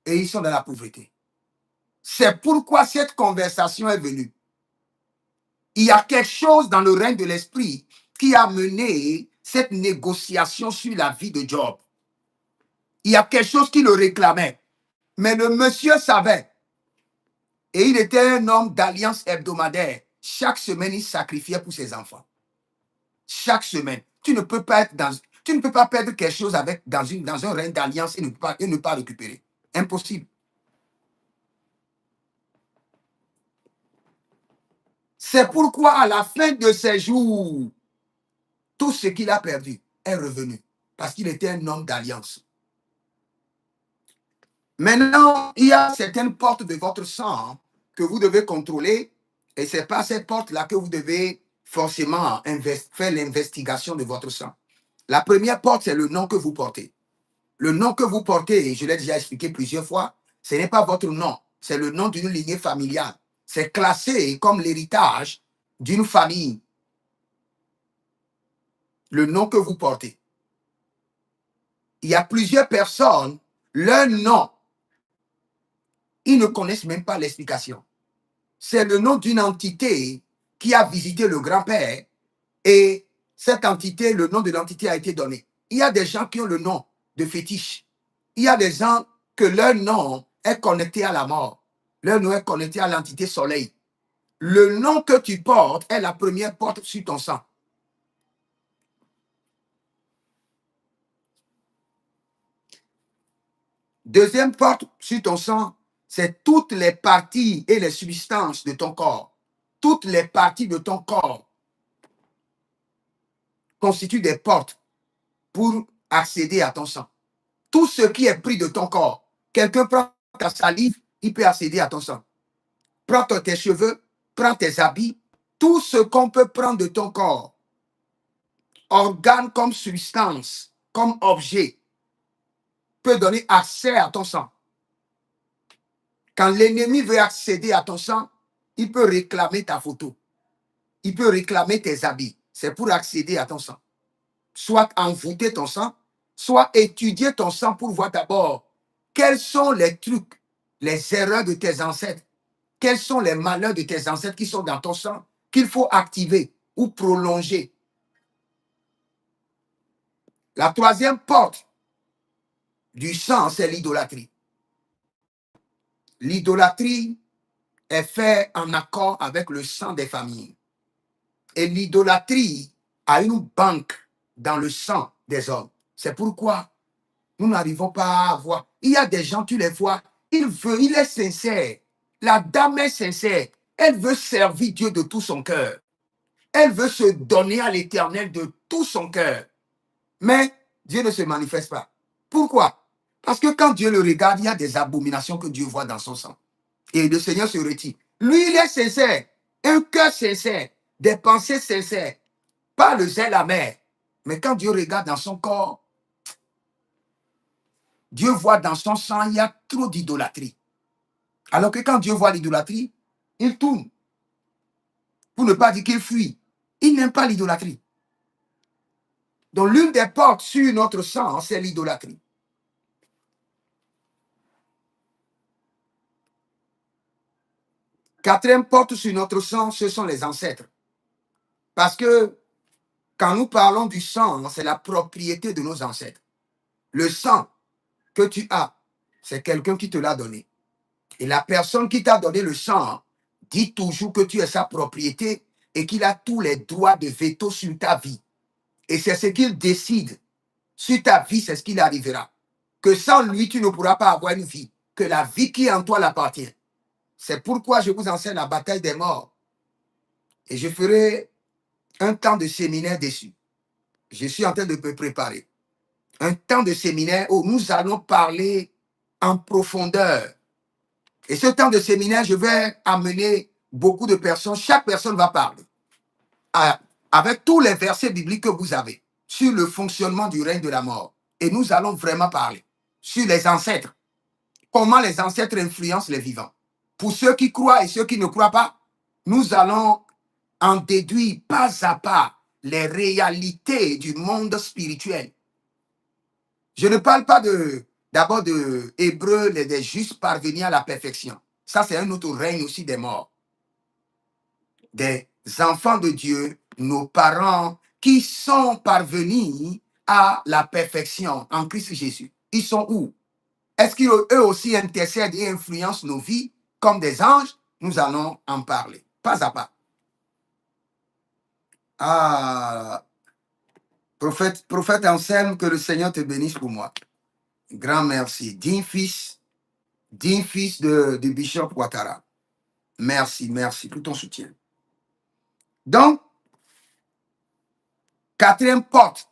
Et ils sont dans la pauvreté. C'est pourquoi cette conversation est venue. Il y a quelque chose dans le règne de l'esprit qui a mené cette négociation sur la vie de Job. Il y a quelque chose qui le réclamait. Mais le monsieur savait. Et il était un homme d'alliance hebdomadaire. Chaque semaine, il sacrifiait pour ses enfants. Chaque semaine. Tu ne peux pas perdre quelque chose dans un règne d'alliance et ne pas récupérer. Impossible. C'est pourquoi à la fin de ses jours, tout ce qu'il a perdu est revenu. Parce qu'il était un homme d'alliance. Maintenant, il y a certaines portes de votre sang que vous devez contrôler. Et ce n'est pas ces portes-là que vous devez forcément faire l'investigation de votre sang. La première porte, c'est le nom que vous portez. Le nom que vous portez, je l'ai déjà expliqué plusieurs fois, ce n'est pas votre nom. C'est le nom d'une lignée familiale. C'est classé comme l'héritage d'une famille. Le nom que vous portez. Il y a plusieurs personnes, leur nom, ils ne connaissent même pas l'explication. C'est le nom d'une entité qui a visité le grand-père et cette entité, le nom de l'entité a été donné. Il y a des gens qui ont le nom de fétiche. Il y a des gens que leur nom est connecté à la mort. Leur nom est connecté à l'entité soleil. Le nom que tu portes est la première porte sur ton sang. Deuxième porte sur ton sang, c'est toutes les parties et les substances de ton corps. Toutes les parties de ton corps constituent des portes pour accéder à ton sang. Tout ce qui est pris de ton corps, quelqu'un prend ta salive, il peut accéder à ton sang. Prends tes cheveux, prends tes habits, tout ce qu'on peut prendre de ton corps, organe comme substance, comme objet, peut donner accès à ton sang. Quand l'ennemi veut accéder à ton sang, il peut réclamer ta photo. Il peut réclamer tes habits. C'est pour accéder à ton sang. Soit envoûter ton sang, soit étudier ton sang pour voir d'abord quels sont les trucs, les erreurs de tes ancêtres, quels sont les malheurs de tes ancêtres qui sont dans ton sang, qu'il faut activer ou prolonger. La troisième porte du sang, c'est l'idolâtrie. L'idolâtrie est faite en accord avec le sang des familles. Et l'idolâtrie a une banque dans le sang des hommes. C'est pourquoi nous n'arrivons pas à voir. Il y a des gens, tu les vois, il est sincère. La dame est sincère. Elle veut servir Dieu de tout son cœur. Elle veut se donner à l'Éternel de tout son cœur. Mais Dieu ne se manifeste pas. Pourquoi? Parce que quand Dieu le regarde, il y a des abominations que Dieu voit dans son sang. Et le Seigneur se retire. Lui, il est sincère. Un cœur sincère. Des pensées sincères. Pas le zèle amer. Mais quand Dieu regarde dans son corps, Dieu voit dans son sang, il y a trop d'idolâtrie. Alors que quand Dieu voit l'idolâtrie, il tourne. Pour ne pas dire qu'il fuit. Il n'aime pas l'idolâtrie. Donc l'une des portes sur notre sang, c'est l'idolâtrie. Quatrième porte sur notre sang, ce sont les ancêtres. Parce que quand nous parlons du sang, c'est la propriété de nos ancêtres. Le sang que tu as, c'est quelqu'un qui te l'a donné. Et la personne qui t'a donné le sang dit toujours que tu es sa propriété et qu'il a tous les droits de veto sur ta vie. Et c'est ce qu'il décide sur ta vie, c'est ce qu'il arrivera. Que sans lui, tu ne pourras pas avoir une vie. Que la vie qui est en toi l'appartient. C'est pourquoi je vous enseigne la bataille des morts. Et je ferai un temps de séminaire dessus. Je suis en train de me préparer. Un temps de séminaire où nous allons parler en profondeur. Et ce temps de séminaire, je vais amener beaucoup de personnes. Chaque personne va parler avec tous les versets bibliques que vous avez sur le fonctionnement du règne de la mort. Et nous allons vraiment parler sur les ancêtres. Comment les ancêtres influencent les vivants. Pour ceux qui croient et ceux qui ne croient pas, nous allons en déduire pas à pas les réalités du monde spirituel. Je ne parle pas d'abord de Hébreux, des justes parvenus à la perfection. Ça, c'est un autre règne aussi des morts. Des enfants de Dieu, nos parents qui sont parvenus à la perfection en Christ Jésus. Ils sont où? Est-ce qu'eux aussi intercèdent et influencent nos vies comme des anges? Nous allons en parler, pas à pas. Ah, prophète Anselme, que le Seigneur te bénisse pour moi. Grand merci. Digne fils du bishop Ouattara. Merci pour ton soutien. Donc, quatrième porte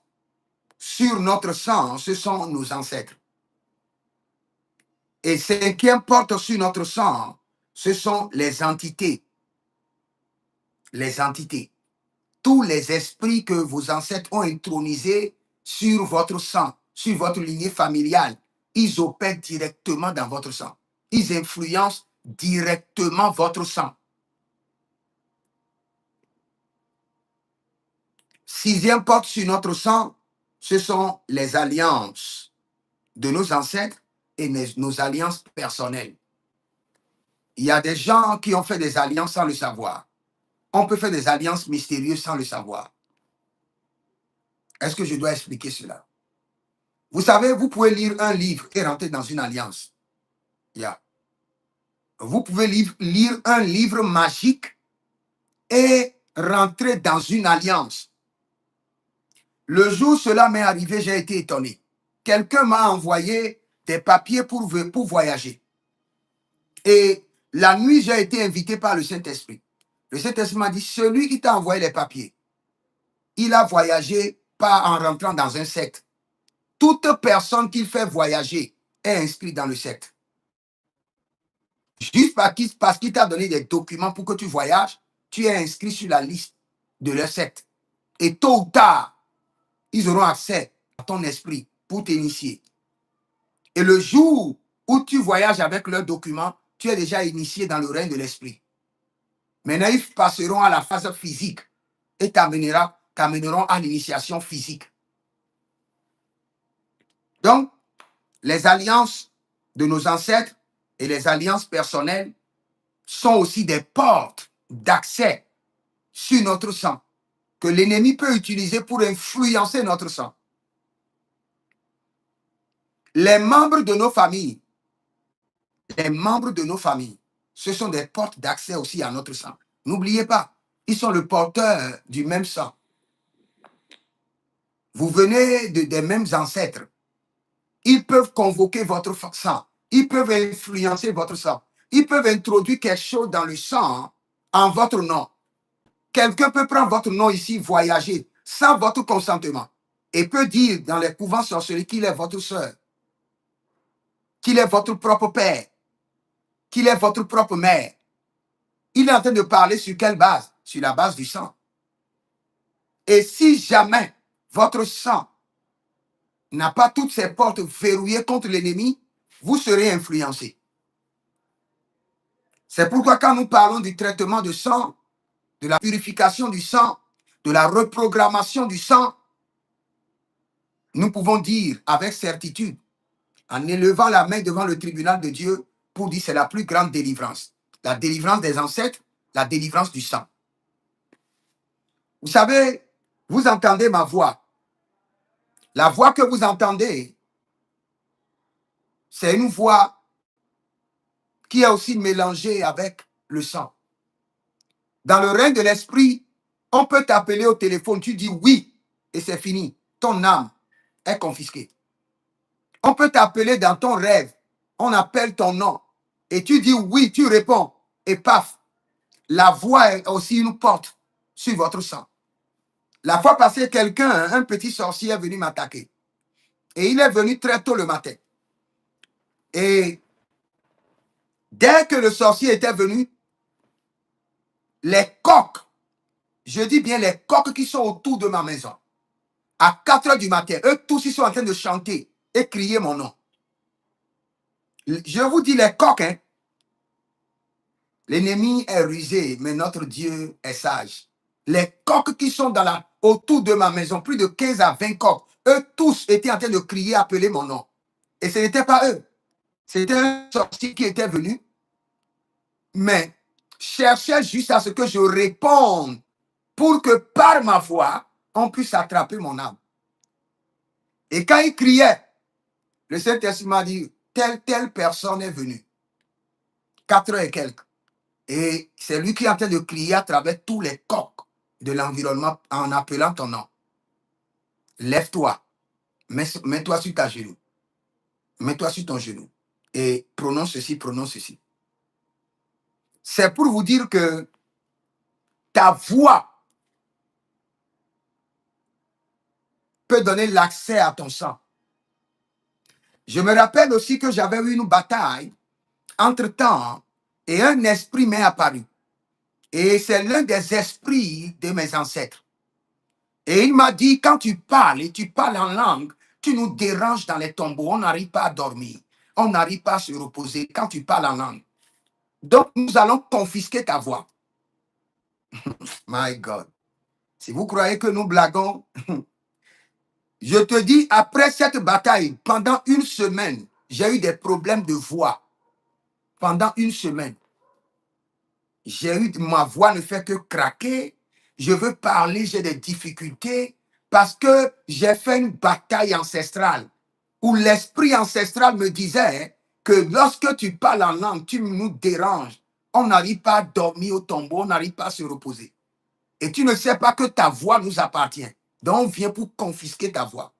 sur notre sang, ce sont nos ancêtres. Et cinquième porte sur notre sang, ce sont les entités. Les entités. Tous les esprits que vos ancêtres ont intronisés sur votre sang, sur votre lignée familiale, ils opèrent directement dans votre sang. Ils influencent directement votre sang. Sixième porte sur notre sang, ce sont les alliances de nos ancêtres et nos alliances personnelles. Il y a des gens qui ont fait des alliances sans le savoir. On peut faire des alliances mystérieuses sans le savoir. Est-ce que je dois expliquer cela? Vous savez, vous pouvez lire un livre et rentrer dans une alliance. Yeah. Vous pouvez lire un livre magique et rentrer dans une alliance. Le jour où cela m'est arrivé, j'ai été étonné. Quelqu'un m'a envoyé des papiers pour voyager. Et la nuit, j'ai été invité par le Saint-Esprit. Le Saint-Esprit m'a dit, celui qui t'a envoyé les papiers, il a voyagé pas en rentrant dans un secte. Toute personne qu'il fait voyager est inscrite dans le secte. Juste parce qu'il t'a donné des documents pour que tu voyages, tu es inscrit sur la liste de leur secte. Et tôt ou tard, ils auront accès à ton esprit pour t'initier. Et le jour où tu voyages avec leurs documents, tu es déjà initié dans le règne de l'esprit. Maintenant, ils passeront à la phase physique et t'amèneront à l'initiation physique. Donc, les alliances de nos ancêtres et les alliances personnelles sont aussi des portes d'accès sur notre sang que l'ennemi peut utiliser pour influencer notre sang. Les membres de nos familles, ce sont des portes d'accès aussi à notre sang. N'oubliez pas, ils sont le porteur du même sang. Vous venez des mêmes ancêtres. Ils peuvent convoquer votre sang. Ils peuvent influencer votre sang. Ils peuvent introduire quelque chose dans le sang en votre nom. Quelqu'un peut prendre votre nom ici, voyager, sans votre consentement. Et peut dire dans les couvents sorcelleries qu'il est votre soeur, qu'il est votre propre père, qu'il est votre propre mère. Il est en train de parler sur quelle base? Sur la base du sang. Et si jamais votre sang n'a pas toutes ses portes verrouillées contre l'ennemi, vous serez influencé. C'est pourquoi quand nous parlons du traitement de sang, de la purification du sang, de la reprogrammation du sang, nous pouvons dire avec certitude, en élevant la main devant le tribunal de Dieu, pour dire c'est la plus grande délivrance. La délivrance des ancêtres, la délivrance du sang. Vous savez, vous entendez ma voix. La voix que vous entendez, c'est une voix qui est aussi mélangée avec le sang. Dans le règne de l'esprit, on peut t'appeler au téléphone, tu dis oui, et c'est fini. Ton âme est confisquée. On peut t'appeler dans ton rêve, on appelle ton nom, et tu dis oui, tu réponds, et paf, la voix est aussi une porte sur votre sang. La fois passée, quelqu'un, un petit sorcier est venu m'attaquer. Et il est venu très tôt le matin. Et dès que le sorcier était venu, les coqs, je dis bien les coqs qui sont autour de ma maison, à 4 heures du matin, eux tous ils sont en train de chanter et crier mon nom. Je vous dis les coqs, hein. L'ennemi est rusé, mais notre Dieu est sage. Les coqs qui sont autour de ma maison, plus de 15 à 20 coqs, eux tous étaient en train de crier, appeler mon nom. Et ce n'était pas eux. C'était un sorcier qui était venu, mais cherchait juste à ce que je réponde pour que par ma voix, on puisse attraper mon âme. Et quand il criait, le Saint-Esprit m'a dit, telle personne est venue. 4 heures et quelques. Et c'est lui qui est en train de crier à travers tous les coqs de l'environnement en appelant ton nom. Lève-toi, mets-toi sur ta genou. Mets-toi sur ton genou. Et prononce ceci, prononce ceci. C'est pour vous dire que ta voix peut donner l'accès à ton sang. Je me rappelle aussi que j'avais eu une bataille entre-temps et un esprit m'est apparu. Et c'est l'un des esprits de mes ancêtres. Et il m'a dit, quand tu parles et tu parles en langue, tu nous déranges dans les tombeaux. On n'arrive pas à dormir. On n'arrive pas à se reposer quand tu parles en langue. Donc, nous allons confisquer ta voix. My God. Si vous croyez que nous blaguons, je te dis, après cette bataille, pendant une semaine, j'ai eu des problèmes de voix. Pendant une semaine. Ma voix ne fait que craquer. Je veux parler, j'ai des difficultés parce que j'ai fait une bataille ancestrale où l'esprit ancestral me disait que lorsque tu parles en langue, tu nous déranges. On n'arrive pas à dormir au tombeau, on n'arrive pas à se reposer. Et tu ne sais pas que ta voix nous appartient. Donc on vient pour confisquer ta voix.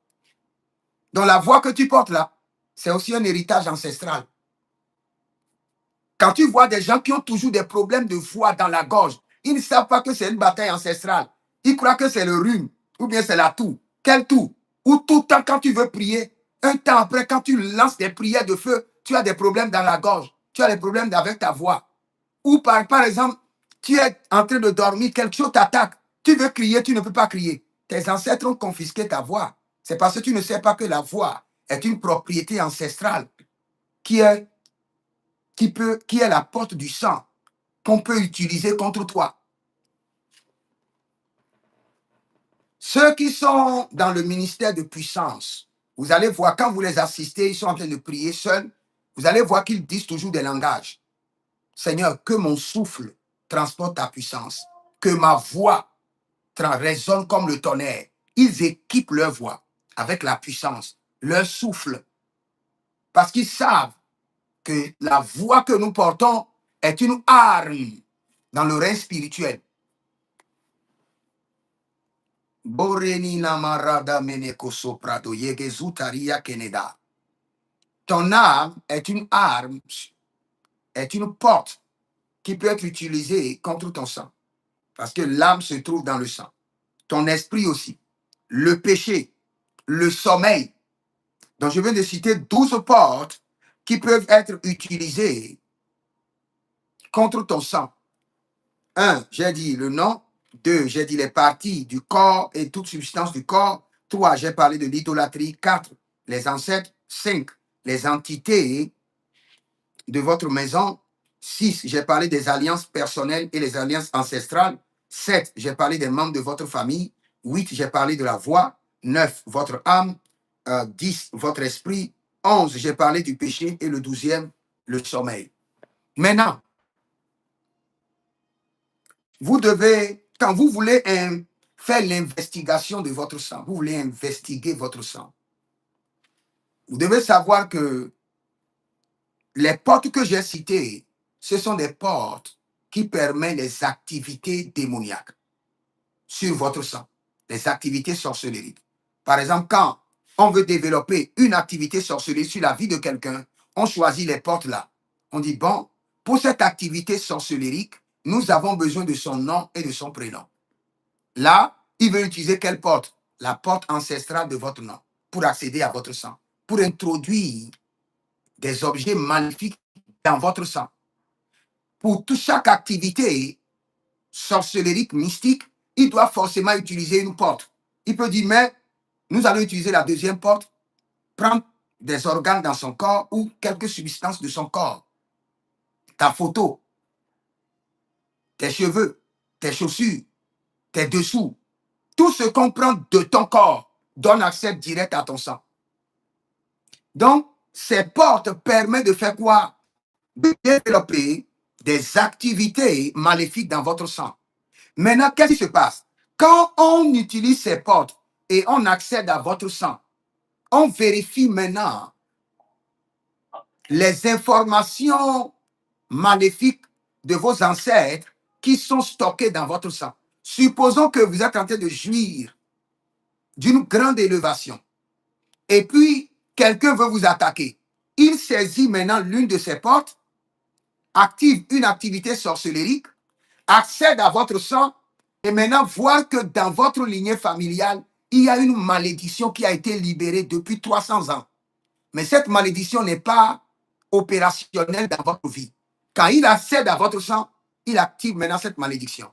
Donc la voix que tu portes là, c'est aussi un héritage ancestral. Quand tu vois des gens qui ont toujours des problèmes de voix dans la gorge, ils ne savent pas que c'est une bataille ancestrale. Ils croient que c'est le rhume ou bien c'est la toux. Quelle toux? Ou tout le temps quand tu veux prier, un temps après quand tu lances des prières de feu, tu as des problèmes dans la gorge, tu as des problèmes avec ta voix. Ou par exemple, tu es en train de dormir, quelque chose t'attaque, tu veux crier, tu ne peux pas crier. Tes ancêtres ont confisqué ta voix. C'est parce que tu ne sais pas que la voix est une propriété ancestrale qui est la porte du sang qu'on peut utiliser contre toi. Ceux qui sont dans le ministère de puissance, vous allez voir, quand vous les assistez, ils sont en train de prier seuls, vous allez voir qu'ils disent toujours des langages. Seigneur, que mon souffle transporte ta puissance, que ma voix résonne comme le tonnerre. Ils équipent leur voix avec la puissance, leur souffle, parce qu'ils savent que la voix que nous portons est une arme dans le règne spirituel. Ton âme est une arme, est une porte qui peut être utilisée contre ton sang. Parce que l'âme se trouve dans le sang. Ton esprit aussi. Le péché, le sommeil. Donc je viens de citer 12 portes qui peuvent être utilisées contre ton sang. 1, j'ai dit le nom. 2, j'ai dit les parties du corps et toute substance du corps. 3, j'ai parlé de l'idolâtrie. 4, les ancêtres. 5, les entités de votre maison. 6, j'ai parlé des alliances personnelles et les alliances ancestrales. 7, j'ai parlé des membres de votre famille. 8, j'ai parlé de la voix. 9, votre âme. 10, votre esprit. 11, j'ai parlé du péché. Et le 12e, le sommeil. Maintenant, vous devez, quand vous voulez faire l'investigation de votre sang, vous voulez investiguer votre sang, vous devez savoir que les portes que j'ai citées, ce sont des portes qui permettent les activités démoniaques sur votre sang, les activités sorcelleries. Par exemple, quand on veut développer une activité sorcellerie sur la vie de quelqu'un, on choisit les portes là. On dit, bon, pour cette activité sorcellérique, nous avons besoin de son nom et de son prénom. Là, il veut utiliser quelle porte? La porte ancestrale de votre nom pour accéder à votre sang, pour introduire des objets maléfiques dans votre sang. Pour toute chaque activité sorcellérique, mystique, il doit forcément utiliser une porte. Il peut dire, mais nous allons utiliser la deuxième porte, prendre des organes dans son corps ou quelques substances de son corps. Ta photo, tes cheveux, tes chaussures, tes dessous, tout ce qu'on prend de ton corps donne accès direct à ton sang. Donc, ces portes permettent de faire quoi? De développer des activités maléfiques dans votre sang. Maintenant, qu'est-ce qui se passe? Quand on utilise ces portes et on accède à votre sang, on vérifie maintenant les informations maléfiques de vos ancêtres qui sont stockées dans votre sang. Supposons que vous êtes en train de jouir d'une grande élévation et puis quelqu'un veut vous attaquer. Il saisit maintenant l'une de ces portes, active une activité sorcellérique, accède à votre sang et maintenant voit que dans votre lignée familiale, il y a une malédiction qui a été libérée depuis 300 ans. Mais cette malédiction n'est pas opérationnelle dans votre vie. Quand il accède à votre sang, il active maintenant cette malédiction.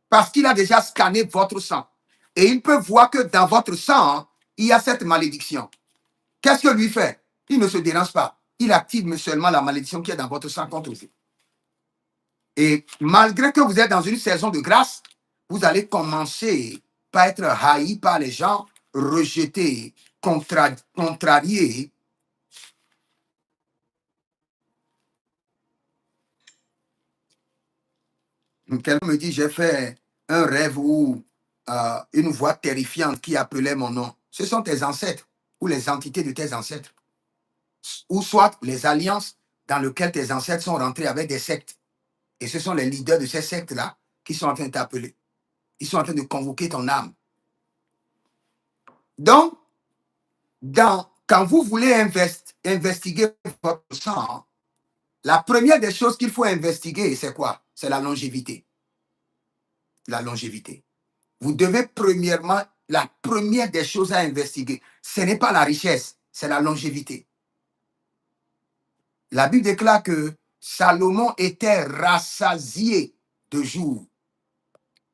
Parce qu'il a déjà scanné votre sang. Et il peut voir que dans votre sang, il y a cette malédiction. Qu'est-ce que lui fait? Il ne se dérange pas. Il active seulement la malédiction qui est dans votre sang contre vous. Et malgré que vous êtes dans une saison de grâce, vous allez commencer par être haï par les gens, rejeté, contrarié. Quelqu'un me dit, j'ai fait un rêve où une voix terrifiante qui appelait mon nom. Ce sont tes ancêtres ou les entités de tes ancêtres. Ou soit les alliances dans lesquelles tes ancêtres sont rentrés avec des sectes. Et ce sont les leaders de ces sectes-là qui sont en train de t'appeler. Ils sont en train de convoquer ton âme. Donc, quand vous voulez investiguer votre sang, la première des choses qu'il faut investiguer, c'est quoi? C'est la longévité. La longévité. Vous devez premièrement, la première des choses à investiguer, ce n'est pas la richesse, c'est la longévité. La Bible déclare que Salomon était rassasié de jours.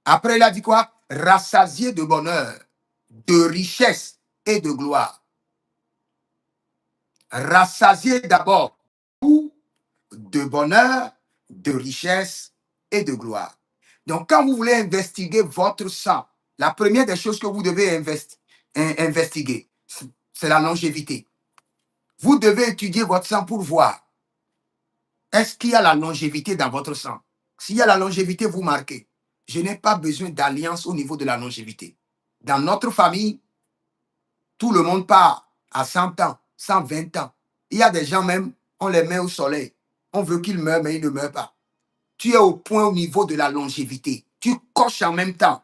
Après, il a dit quoi? Rassasié de bonheur, de richesse et de gloire. Rassasié d'abord de bonheur, de richesse et de gloire. Donc, quand vous voulez investiguer votre sang, la première des choses que vous devez investiguer, c'est la longévité. Vous devez étudier votre sang pour voir est-ce qu'il y a la longévité dans votre sang. S'il y a la longévité, vous marquez. Je n'ai pas besoin d'alliance au niveau de la longévité. Dans notre famille, tout le monde part à 100 ans, 120 ans. Il y a des gens même, on les met au soleil. On veut qu'ils meurent, mais ils ne meurent pas. Tu es au point au niveau de la longévité. Tu coches en même temps.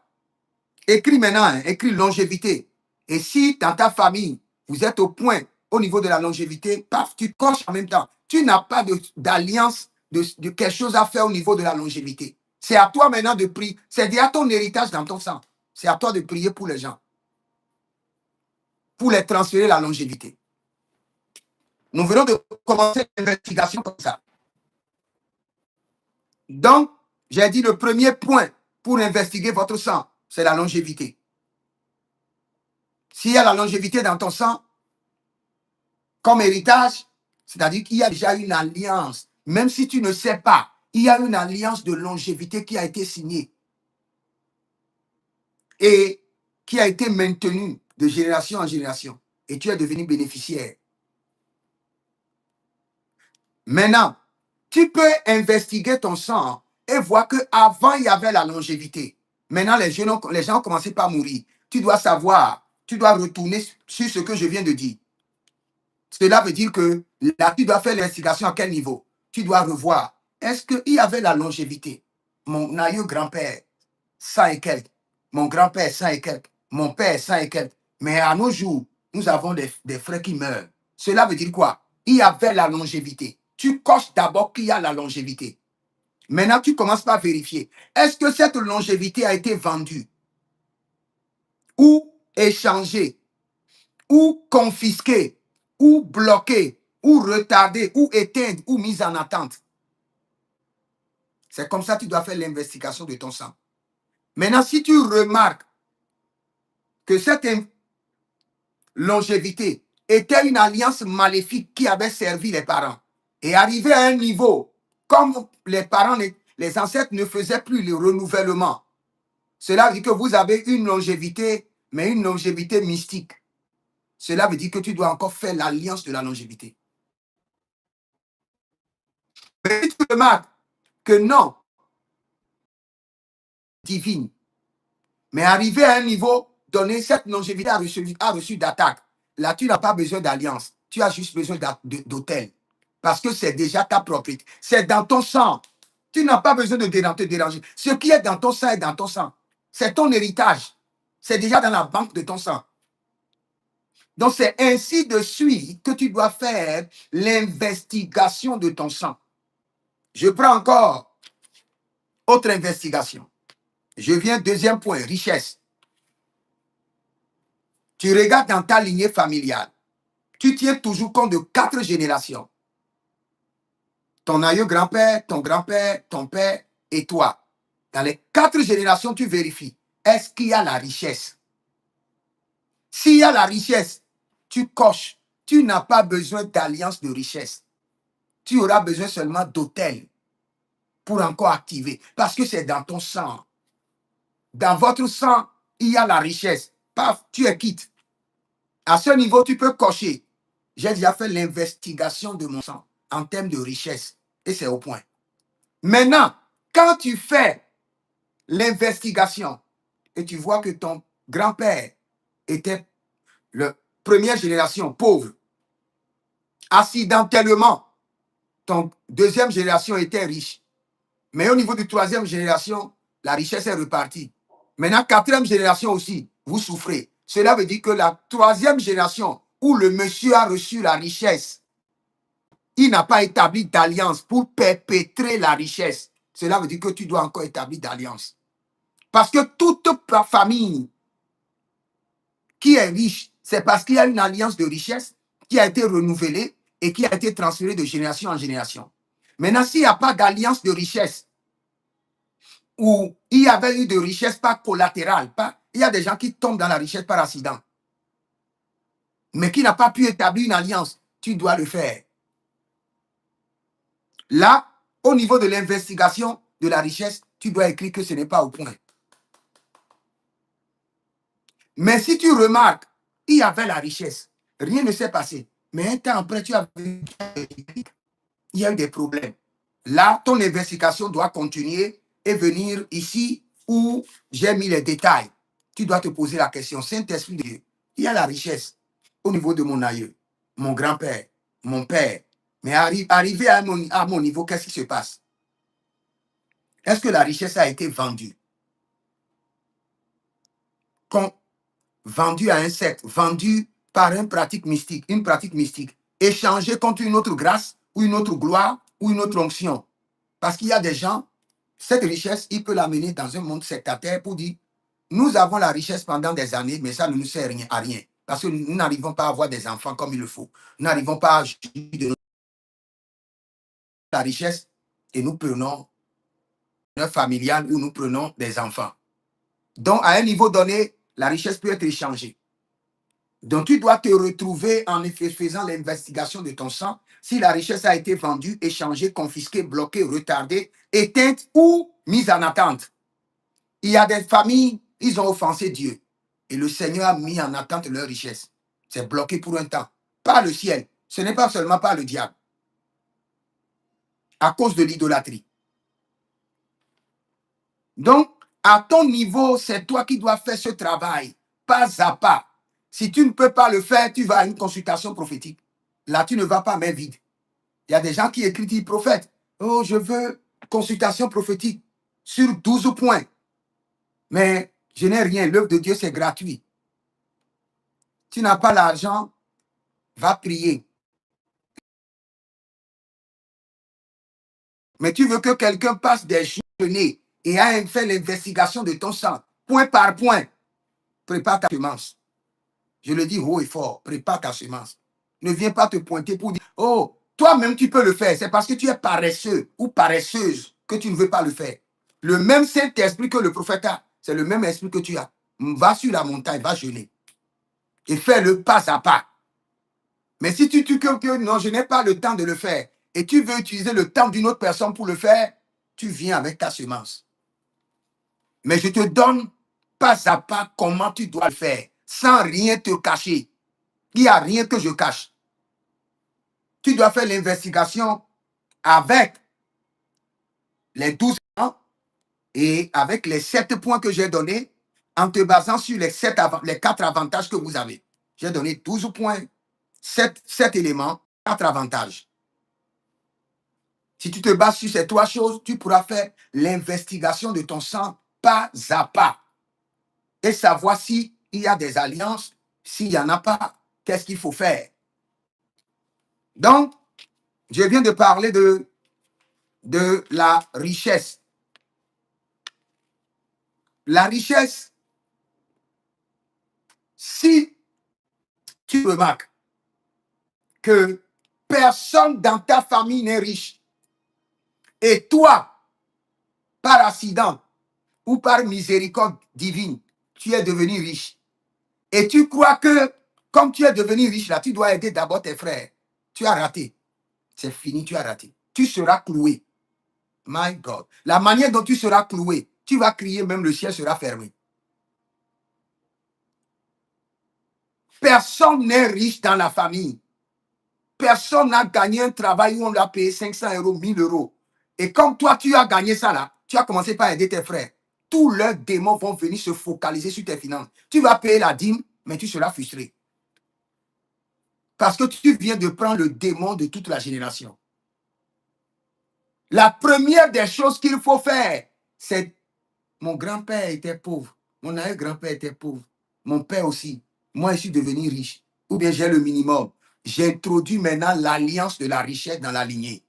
Écris maintenant, hein, écris longévité. Et si dans ta famille, vous êtes au point au niveau de la longévité, paf, tu coches en même temps. Tu n'as pas d'alliance, de quelque chose à faire au niveau de la longévité. C'est à toi maintenant de prier. C'est déjà ton héritage dans ton sang. C'est à toi de prier pour les gens. Pour les transférer la longévité. Nous venons de commencer l'investigation comme ça. Donc, j'ai dit le premier point pour investiguer votre sang, c'est la longévité. S'il y a la longévité dans ton sang, comme héritage, c'est-à-dire qu'il y a déjà une alliance. Même si tu ne sais pas, il y a une alliance de longévité qui a été signée et qui a été maintenue de génération en génération. Et tu es devenu bénéficiaire. Maintenant, tu peux investiguer ton sang et voir qu'avant, il y avait la longévité. Maintenant, les gens ont commencé par mourir. Tu dois savoir, tu dois retourner sur ce que je viens de dire. Cela veut dire que là, tu dois faire l'investigation à quel niveau? Tu dois revoir. Est-ce qu'il y avait la longévité? Mon aïeux grand-père, 100 et quelques. Mon grand-père, 100 et quelques. Mon père, 100 et quelques. Mais à nos jours, nous avons des frères qui meurent. Cela veut dire quoi? Il y avait la longévité. Tu coches d'abord qu'il y a la longévité. Maintenant, tu commences par vérifier. Est-ce que cette longévité a été vendue ou échangée ou confisquée ou bloquée ou retardée ou éteinte ou mise en attente? C'est comme ça que tu dois faire l'investigation de ton sang. Maintenant, si tu remarques que cette longévité était une alliance maléfique qui avait servi les parents et arrivé à un niveau, comme les parents, les ancêtres ne faisaient plus le renouvellement, cela veut dire que vous avez une longévité, mais une longévité mystique. Cela veut dire que tu dois encore faire l'alliance de la longévité. Mais si tu remarques que non, divine, mais arrivé à un niveau donné, cette longévité a reçu d'attaque. Là, tu n'as pas besoin d'alliance. Tu as juste besoin d'hôtel. Parce que c'est déjà ta propriété. C'est dans ton sang. Tu n'as pas besoin de te déranger. Ce qui est dans ton sang est dans ton sang. C'est ton héritage. C'est déjà dans la banque de ton sang. Donc, c'est ainsi de suite que tu dois faire l'investigation de ton sang. Je prends encore autre investigation. Je viens, deuxième point, richesse. Tu regardes dans ta lignée familiale. Tu tiens toujours compte de 4 générations. Ton aïeux grand-père, ton père et toi. Dans les 4 générations, tu vérifies. Est-ce qu'il y a la richesse? S'il y a la richesse, tu coches. Tu n'as pas besoin d'alliance de richesse. Tu auras besoin seulement d'hôtel pour encore activer. Parce que c'est dans ton sang. Dans votre sang, il y a la richesse. Paf, tu es quitte. À ce niveau, tu peux cocher. J'ai déjà fait l'investigation de mon sang en termes de richesse. Et c'est au point. Maintenant, quand tu fais l'investigation et tu vois que ton grand-père était la première génération pauvre, accidentellement, ton deuxième génération était riche. Mais au niveau de troisième génération, la richesse est repartie. Maintenant, quatrième génération aussi, vous souffrez. Cela veut dire que la troisième génération où le monsieur a reçu la richesse, il n'a pas établi d'alliance pour perpétrer la richesse. Cela veut dire que tu dois encore établir d'alliance. Parce que toute ta famille qui est riche, c'est parce qu'il y a une alliance de richesse qui a été renouvelée et qui a été transférée de génération en génération. Maintenant, s'il n'y a pas d'alliance de richesse, ou il y avait eu de richesse pas collatérale, il y a des gens qui tombent dans la richesse par accident, mais qui n'a pas pu établir une alliance, tu dois le faire. Là, au niveau de l'investigation de la richesse, tu dois écrire que ce n'est pas au point. Mais si tu remarques, il y avait la richesse, rien ne s'est passé. Mais un temps après, tu as vu qu'il y a eu des problèmes. Là, ton investigation doit continuer et venir ici où j'ai mis les détails. Tu dois te poser la question, Saint-Esprit de Dieu, il y a la richesse au niveau de mon aïeux, mon grand-père, mon père. Mais arrivé à mon niveau, qu'est-ce qui se passe? Est-ce que la richesse a été vendue? Vendue à un secte, vendue par une pratique mystique, échangée contre une autre grâce ou une autre gloire ou une autre onction. Parce qu'il y a des gens, cette richesse, il peut l'amener dans un monde sectaire pour dire, nous avons la richesse pendant des années, mais ça ne nous sert à rien. Parce que nous n'arrivons pas à avoir des enfants comme il le faut. Nous n'arrivons pas à jouir de la richesse et nous prenons un familial où nous prenons des enfants. Donc, à un niveau donné, la richesse peut être échangée. Donc, tu dois te retrouver en faisant l'investigation de ton sang, si la richesse a été vendue, échangée, confisquée, bloquée, retardée, éteinte ou mise en attente. Il y a des familles, ils ont offensé Dieu. Et le Seigneur a mis en attente leur richesse. C'est bloqué pour un temps. Pas le ciel. Ce n'est pas seulement par le diable. À cause de l'idolâtrie. Donc, à ton niveau, c'est toi qui dois faire ce travail, pas à pas. Si tu ne peux pas le faire, tu vas à une consultation prophétique. Là, tu ne vas pas main vide. Il y a des gens qui écrivent, ils prophètent. Oh, je veux consultation prophétique sur 12 points. Mais je n'ai rien. L'œuvre de Dieu, c'est gratuit. Tu n'as pas l'argent, va prier. Mais tu veux que quelqu'un passe des journées et a fait l'investigation de ton sang, point par point. Prépare ta semence. Je le dis haut et fort, prépare ta semence. Ne viens pas te pointer pour dire, oh, toi-même tu peux le faire. C'est parce que tu es paresseux ou paresseuse que tu ne veux pas le faire. Le même Saint-Esprit que le prophète a, c'est le même esprit que tu as. Va sur la montagne, va jeûner. Et fais-le pas à pas. Mais si tu que non, je n'ai pas le temps de le faire, et tu veux utiliser le temps d'une autre personne pour le faire, tu viens avec ta semence. Mais je te donne pas à pas comment tu dois le faire, sans rien te cacher. Il n'y a rien que je cache. Tu dois faire l'investigation avec les 12 ans et avec les 7 points que j'ai donnés, en te basant sur les 4 avantages que vous avez. J'ai donné 12 points, 7 éléments, 4 avantages. Si tu te bases sur ces 3 choses, tu pourras faire l'investigation de ton sang pas à pas et savoir s'il y a des alliances, s'il n'y en a pas, qu'est-ce qu'il faut faire. Donc, je viens de parler de la richesse. La richesse, si tu remarques que personne dans ta famille n'est riche et toi, par accident ou par miséricorde divine, tu es devenu riche et tu crois que comme tu es devenu riche là, tu dois aider d'abord tes frères. Tu as raté. C'est fini, tu as raté. Tu seras cloué. My God. La manière dont tu seras cloué, tu vas crier, même le ciel sera fermé. Personne n'est riche dans la famille. Personne n'a gagné un travail où on l'a payé 500 euros, 1000 euros. Et comme toi, tu as gagné ça là, tu as commencé par aider tes frères. Tous leurs démons vont venir se focaliser sur tes finances. Tu vas payer la dîme, mais tu seras frustré. Parce que tu viens de prendre le démon de toute la génération. La première des choses qu'il faut faire, c'est mon grand-père était pauvre, mon arrière-grand-père était pauvre, mon père aussi. Moi, je suis devenu riche. Ou bien j'ai le minimum. J'introduis maintenant l'alliance de la richesse dans la lignée.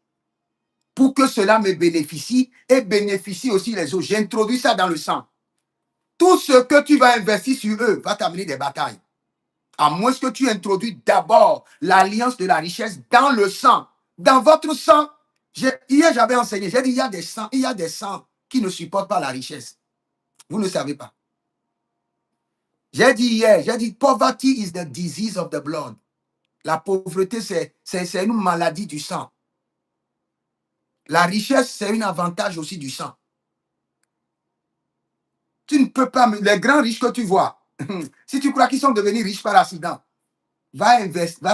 Pour que cela me bénéficie et bénéficie aussi les autres. J'introduis ça dans le sang. Tout ce que tu vas investir sur eux va t'amener des batailles. À moins que tu introduis d'abord l'alliance de la richesse dans le sang. Dans votre sang, hier j'avais enseigné, j'ai dit il y a des sangs qui ne supportent pas la richesse. Vous ne savez pas. J'ai dit hier, j'ai dit poverty is the disease of the blood. La pauvreté, c'est une maladie du sang. La richesse, c'est un avantage aussi du sang. Tu ne peux pas, les grands riches que tu vois, si tu crois qu'ils sont devenus riches par accident, va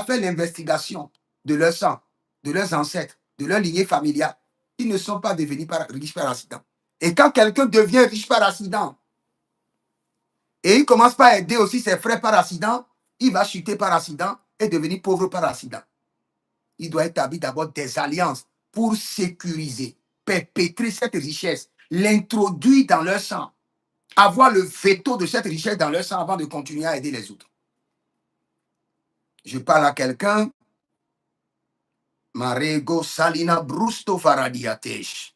faire l'investigation de leur sang, de leurs ancêtres, de leur lignée familiale. Ils ne sont pas devenus riches par accident. Et quand quelqu'un devient riche par accident, et il commence par aider aussi ses frères par accident, il va chuter par accident et devenir pauvre par accident. Il doit établir d'abord des alliances pour sécuriser, perpétrer cette richesse, l'introduire dans leur sang, avoir le veto de cette richesse dans leur sang avant de continuer à aider les autres. Je parle à quelqu'un, Marego Salina Brusto Faradiatesh.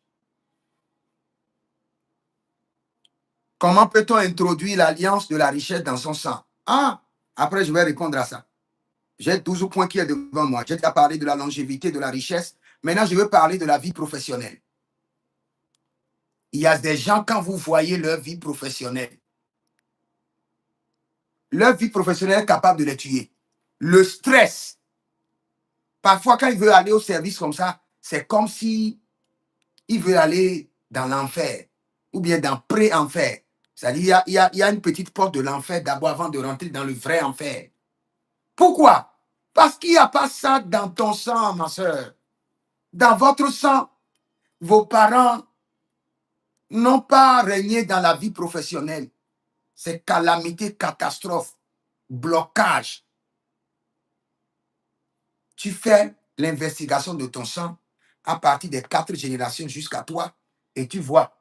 Comment peut-on introduire l'alliance de la richesse dans son sang? Ah, après je vais répondre à ça. J'ai 12 points qui est devant moi. J'ai déjà parlé de la longévité, de la richesse. Maintenant, je veux parler de la vie professionnelle. Il y a des gens, quand vous voyez leur vie professionnelle, Leur vie professionnelle est capable de les tuer. Le stress, parfois quand il veut aller au service comme ça, c'est comme si il veut aller dans l'enfer ou bien dans pré-enfer. C'est-à-dire, il y a une petite porte de l'enfer d'abord avant de rentrer dans le vrai enfer. Pourquoi? Parce qu'il n'y a pas ça dans ton sang, ma soeur. Dans votre sang, vos parents n'ont pas régné dans la vie professionnelle. C'est calamité, catastrophe, blocage. Tu fais l'investigation de ton sang à partir des 4 générations jusqu'à toi et tu vois,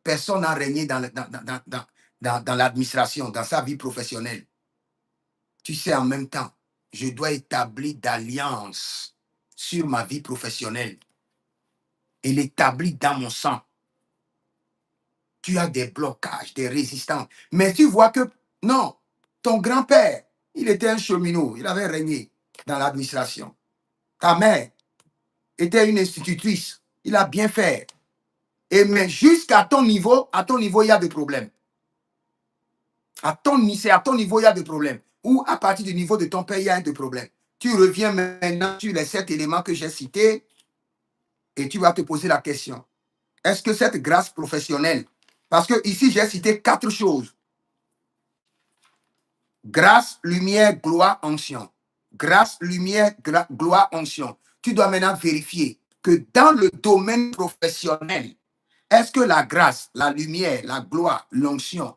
personne n'a régné dans l'administration, dans sa vie professionnelle. Tu sais en même temps, je dois établir d'alliance sur ma vie professionnelle et l'établir dans mon sang. Tu as des blocages, des résistances. Mais tu vois que non, ton grand-père, il était un cheminot, il avait régné dans l'administration. Ta mère était une institutrice, il a bien fait. Et mais jusqu'à ton niveau, il y a des problèmes. C'est à ton niveau, il y a des problèmes. Ou à partir du niveau de ton père, il y a des problèmes. Tu reviens maintenant sur les 7 éléments que j'ai cités et tu vas te poser la question. Est-ce que cette grâce professionnelle, parce que ici j'ai cité 4 choses. Grâce, lumière, gloire, onction. Grâce, lumière, gloire, onction. Tu dois maintenant vérifier que dans le domaine professionnel, est-ce que la grâce, la lumière, la gloire, l'onction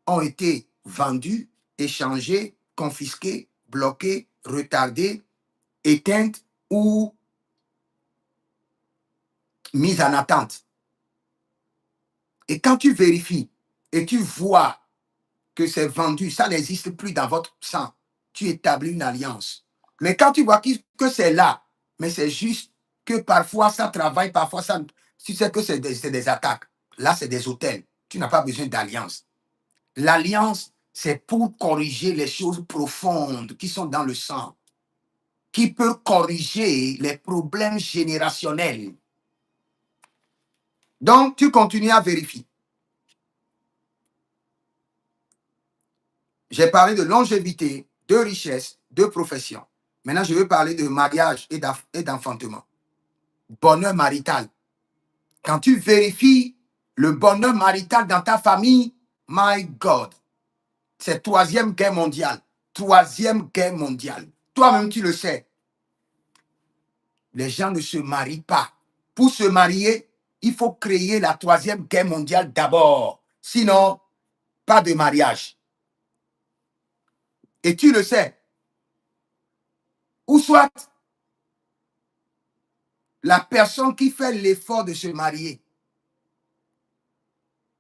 ont été vendus, échangés, confisqués, bloqués, retardés, éteintes ou mises en attente? Et quand tu vérifies et tu vois que c'est vendu, ça n'existe plus dans votre sang, tu établis une alliance. Mais quand tu vois que c'est là, mais c'est juste que parfois ça travaille, parfois ça, tu sais que c'est des attaques. Là, c'est des hôtels. Tu n'as pas besoin d'alliance. L'alliance, c'est pour corriger les choses profondes qui sont dans le sang, qui peut corriger les problèmes générationnels. Donc, tu continues à vérifier. J'ai parlé de longévité, de richesse, de profession. Maintenant, je veux parler de mariage et d'enfantement. Bonheur marital. Quand tu vérifies le bonheur marital dans ta famille, my God, c'est 3e guerre mondiale. 3e guerre mondiale. Toi-même, tu le sais. Les gens ne se marient pas. Pour se marier, il faut créer la 3e guerre mondiale d'abord. Sinon, pas de mariage. Et tu le sais. Ou soit, la personne qui fait l'effort de se marier,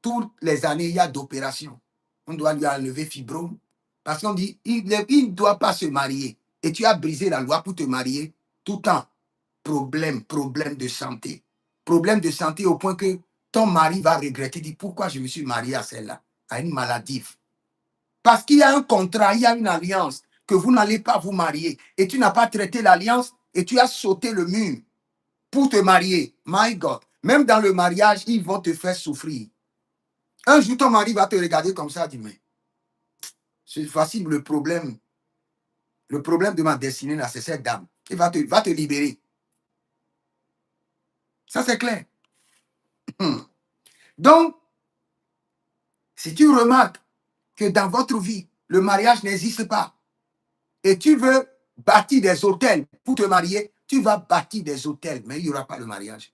toutes les années, il y a d'opérations. On doit lui enlever fibrome. Parce qu'on dit, il ne doit pas se marier. Et tu as brisé la loi pour te marier tout le temps. Problème de santé. Problème de santé au point que ton mari va regretter, dit pourquoi je me suis marié à celle-là, à une maladie. Parce qu'il y a un contrat, il y a une alliance, que vous n'allez pas vous marier. Et tu n'as pas traité l'alliance et tu as sauté le mur pour te marier. My God. Même dans le mariage, ils vont te faire souffrir. Un jour, ton mari va te regarder comme ça, dit, mais c'est facile, le problème de ma destinée, là, c'est cette dame. Il va te libérer. Ça, c'est clair. Donc, si tu remarques que dans votre vie, le mariage n'existe pas, et tu veux bâtir des hôtels pour te marier, tu vas bâtir des hôtels, mais il n'y aura pas le mariage.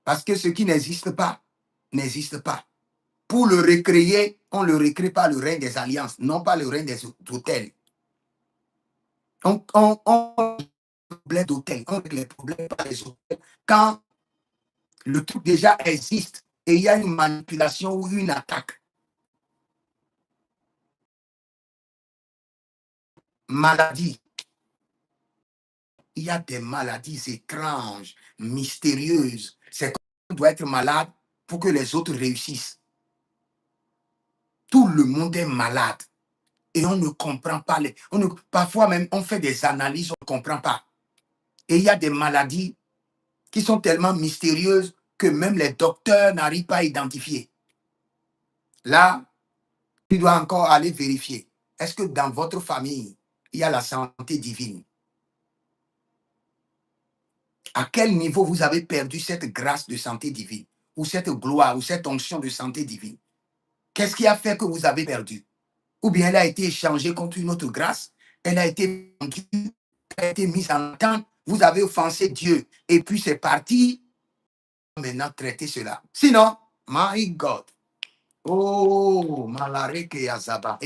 Parce que ce qui n'existe pas, n'existe pas. Pour le recréer, on ne le recrée pas le règne des alliances, non pas le règne des hôtels. On problème d'hôtel, on règle les problèmes par les hôtels. Quand le truc déjà existe et il y a une manipulation ou une attaque. Maladie. Il y a des maladies étranges, mystérieuses. C'est qu'on doit être malade pour que les autres réussissent. Tout le monde est malade et on ne comprend pas. Parfois même, on fait des analyses, on ne comprend pas. Et il y a des maladies qui sont tellement mystérieuses que même les docteurs n'arrivent pas à identifier. Là, Tu dois encore aller vérifier. Est-ce que dans votre famille, il y a la santé divine? À quel niveau vous avez perdu cette grâce de santé divine, ou cette gloire, ou cette onction de santé divine? Qu'est-ce qui a fait que vous avez perdu? Ou bien elle a été échangée contre une autre grâce, elle a été vendue, elle a été mise en attente, vous avez offensé Dieu, et puis c'est parti. Maintenant, traiter cela. Sinon, my God. Oh, Malareke Yazaba.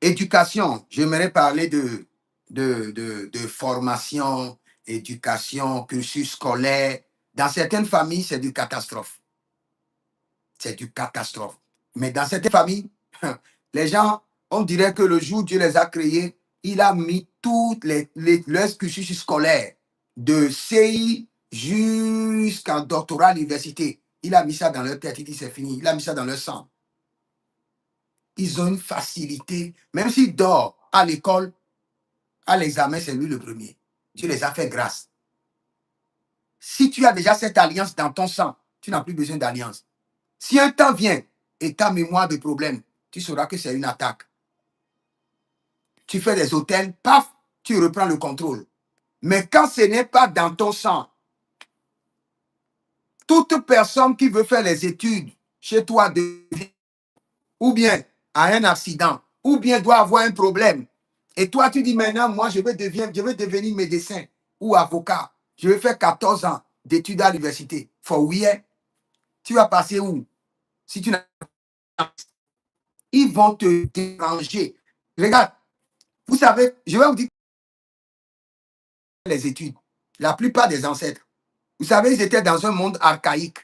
Éducation, j'aimerais parler de formation, éducation, cursus scolaire. Dans certaines familles, c'est du catastrophe. C'est du catastrophe. Mais dans certaines familles, les gens, on dirait que le jour où Dieu les a créés, il a mis toutes leurs cursus scolaires, de CI jusqu'en doctorat à l'université. Il a mis ça dans leur tête, il dit c'est fini. Il a mis ça dans leur sang. Ils ont une facilité. Même s'ils dorment à l'école, à l'examen, c'est lui le premier. Dieu les a fait grâce. Si tu as déjà cette alliance dans ton sang, tu n'as plus besoin d'alliance. Si un temps vient et ta mémoire de problème, tu sauras que c'est une attaque. Tu fais des hôtels, paf, tu reprends le contrôle. Mais quand ce n'est pas dans ton sang, toute personne qui veut faire les études chez toi ou bien a un accident, ou bien doit avoir un problème, et toi tu dis maintenant, moi je veux devenir médecin ou avocat, je vais faire 14 ans d'études à l'université. For oui, tu vas passer où? Si tu n'as Ils vont te déranger. Regarde, vous savez, je vais vous dire les études. La plupart des ancêtres, vous savez, ils étaient dans un monde archaïque.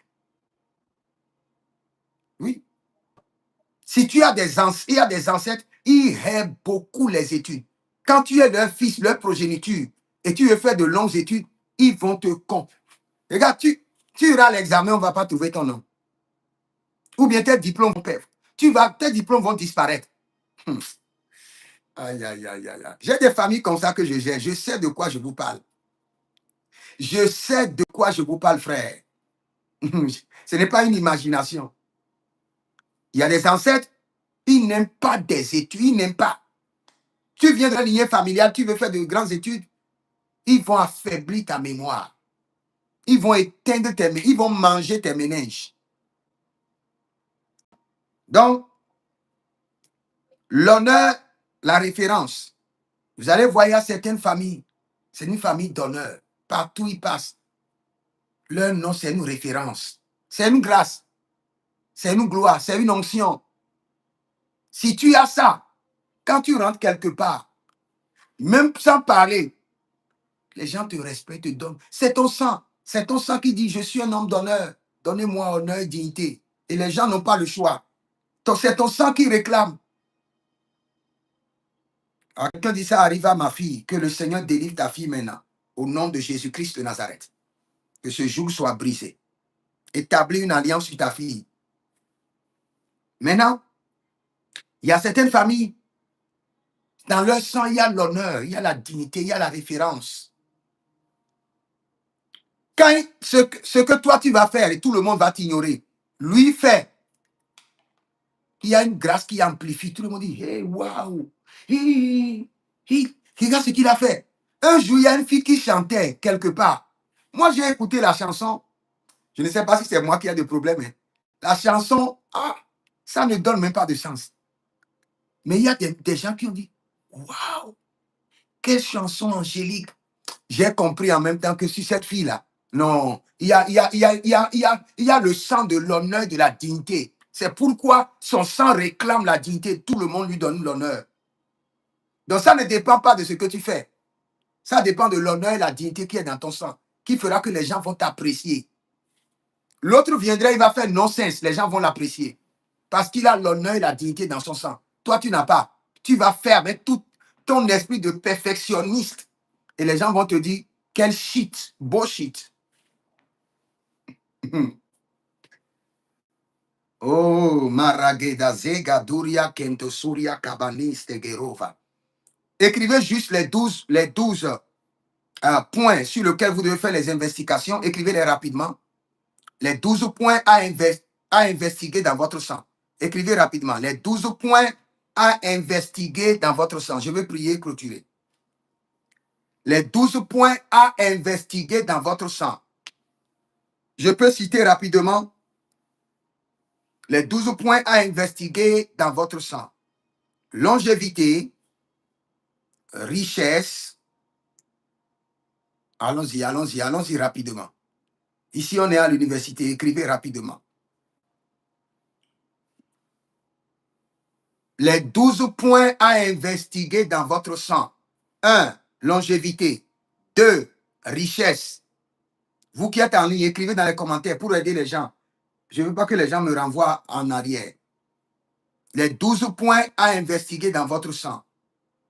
Oui. Si tu as il y a des ancêtres, ils aiment beaucoup les études. Quand tu es leur fils, leur progéniture, et tu veux faire de longues études, ils vont te con. Regarde, tu iras à l'examen, on ne va pas trouver ton nom. Ou bien tes diplômes vont perdre. Tes diplômes vont disparaître. Hum. Aïe, aïe, aïe, aïe. J'ai des familles comme ça que je gère. Je sais de quoi je vous parle. Je sais de quoi je vous parle, frère. Ce n'est pas une imagination. Il y a des ancêtres, ils n'aiment pas des études, ils n'aiment pas. Tu viens de la lignée familiale, tu veux faire de grandes études, ils vont affaiblir ta mémoire. Ils vont éteindre ils vont manger tes méninges. Donc, l'honneur, la référence. Vous allez voir, il y a certaines familles, c'est une famille d'honneur. Partout ils passent, leur nom, c'est une référence. C'est une grâce, c'est une gloire, c'est une onction. Si tu as ça, quand tu rentres quelque part, même sans parler, les gens te respectent, te donnent. C'est ton sang. C'est ton sang qui dit, je suis un homme d'honneur. Donnez-moi honneur et dignité. Et les gens n'ont pas le choix. C'est ton sang qui réclame. Alors, quelqu'un dit, ça arrive à ma fille, que le Seigneur délivre ta fille maintenant. Au nom de Jésus-Christ de Nazareth. Que ce joug soit brisé. Établis une alliance sur ta fille. Maintenant, il y a certaines familles, dans leur sang, il y a l'honneur, il y a la dignité, il y a la référence. Quand ce que toi tu vas faire et tout le monde va t'ignorer, lui fait. Il y a une grâce qui amplifie. Tout le monde dit, hey, waouh, regarde ce qu'il a fait. Un jour, il y a une fille qui chantait quelque part. Moi, j'ai écouté la chanson. Je ne sais pas si c'est moi qui ai des problèmes. Hein. La chanson, ça ne donne même pas de sens. Mais il y a des gens qui ont dit, waouh, quelle chanson angélique. J'ai compris en même temps que sur cette fille-là, non, il y a le sang de l'honneur, de la dignité. C'est pourquoi son sang réclame la dignité. Tout le monde lui donne l'honneur. Donc ça ne dépend pas de ce que tu fais. Ça dépend de l'honneur et la dignité qui est dans ton sang, qui fera que les gens vont t'apprécier. L'autre viendra, il va faire non-sens, les gens vont l'apprécier. Parce qu'il a l'honneur et la dignité dans son sang. Toi, tu n'as pas. Tu vas faire avec tout ton esprit de perfectionniste. Et les gens vont te dire, quel shit, bullshit. Oh, Marageda Zega Duria Kentosuria Kabaniste Gerova. Écrivez juste les 12 points sur lesquels vous devez faire les investigations. Écrivez-les rapidement. Les 12 points à investiguer dans votre sang. Écrivez rapidement. Les 12 points à investiguer dans votre sang. Je vais prier et clôturer. Les 12 points à investiguer dans votre sang. Je peux citer rapidement les 12 points à investiguer dans votre sang. Longévité, richesse. Allons-y rapidement. Ici, on est à l'université. Écrivez rapidement. Les 12 points à investiguer dans votre sang. 1. Longévité. 2. Richesse. Vous qui êtes en ligne, écrivez dans les commentaires pour aider les gens. Je ne veux pas que les gens me renvoient en arrière. Les 12 points à investiguer dans votre sang.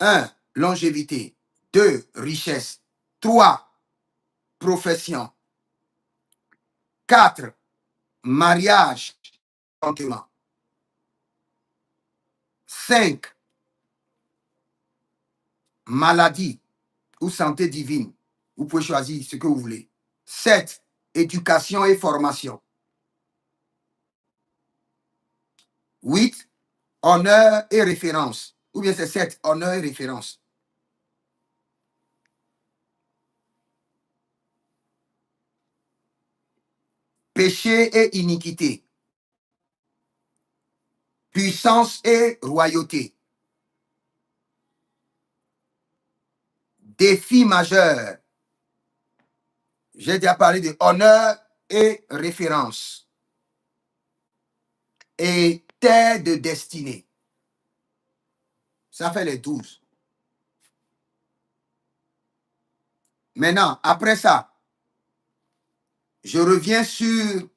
1. Longévité. 2. Richesse. 3. Profession. 4. Mariage. 5. Maladie ou santé divine. Vous pouvez choisir ce que vous voulez. 7. Éducation et formation. 8. Honneur et référence. Ou bien c'est 7. Honneur et référence. Péché et iniquité. Puissance et royauté. Défi majeur. J'ai déjà parlé de honneur et référence. Et terre de destinée. Ça fait les 12. Maintenant, après ça, je reviens sur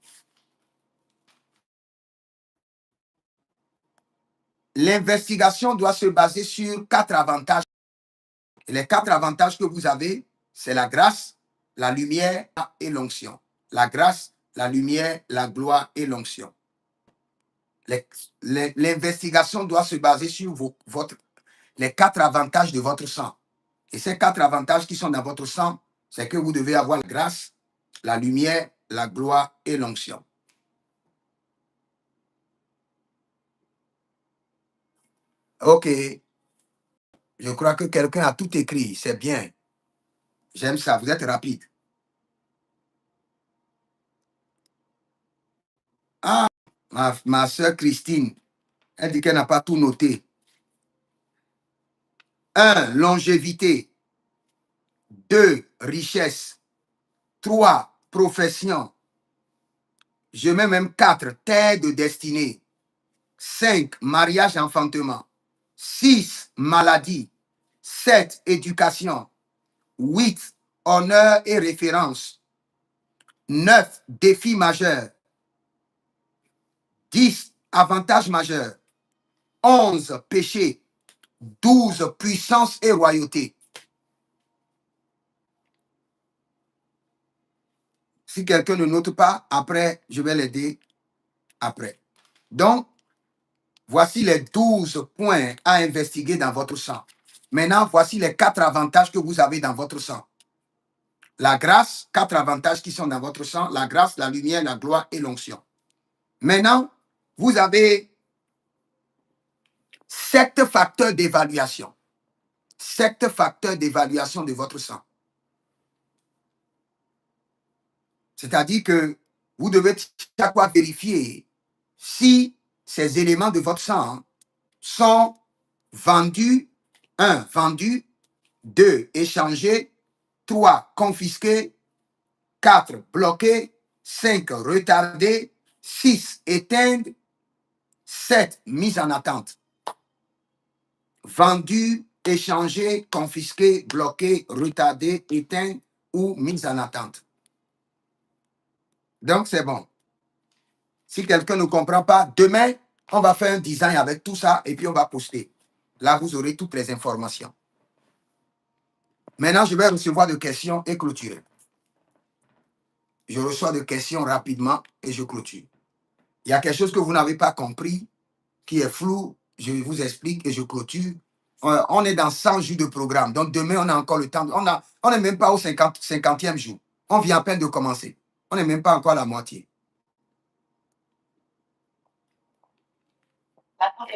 l'investigation doit se baser sur 4 avantages. Et les 4 avantages que vous avez, c'est la grâce, la lumière et l'onction. La grâce, la lumière, la gloire et l'onction. L'investigation doit se baser sur les 4 avantages de votre sang. Et ces 4 avantages qui sont dans votre sang, c'est que vous devez avoir la grâce, la lumière, la gloire et l'onction. Ok. Je crois que quelqu'un a tout écrit. C'est bien. J'aime ça. Vous êtes rapide. Ah, ma soeur Christine, elle dit qu'elle n'a pas tout noté. 1. Longévité. 2. Richesse. 3. Profession. Je mets même 4. Terre de destinée. 5. Mariage, enfantement. 6. Maladie. 7. Éducation. 8. Honneur et référence. 9. Défi majeur. 10. Avantage majeur. 11. Péché. 12. Puissance et royauté. Si quelqu'un ne note pas, après, je vais l'aider après. Donc, voici les 12 points à investiguer dans votre sang. Maintenant, voici les 4 avantages que vous avez dans votre sang. La grâce, 4 avantages qui sont dans votre sang. La grâce, la lumière, la gloire et l'onction. Maintenant, vous avez 7 facteurs d'évaluation. 7 facteurs d'évaluation de votre sang. C'est-à-dire que vous devez chaque fois vérifier si ces éléments de votre sang sont vendus, 1. Vendus, 2. Échangés, 3. Confisqués, 4. Bloqués, 5. Retardés, 6. Éteints, 7. Mis en attente. Vendus, échangés, confisqués, bloqués, retardés, éteints ou mis en attente. Donc, c'est bon. Si quelqu'un ne comprend pas, demain, on va faire un design avec tout ça et puis on va poster. Là, vous aurez toutes les informations. Maintenant, je vais recevoir des questions et clôturer. Je reçois des questions rapidement et je clôture. Il y a quelque chose que vous n'avez pas compris, qui est flou, je vous explique et je clôture. On est dans 100 jours de programme. Donc, demain, on a encore le temps. On n'est même pas au 50e jour. On vient à peine de commencer. On n'est même pas encore à la moitié.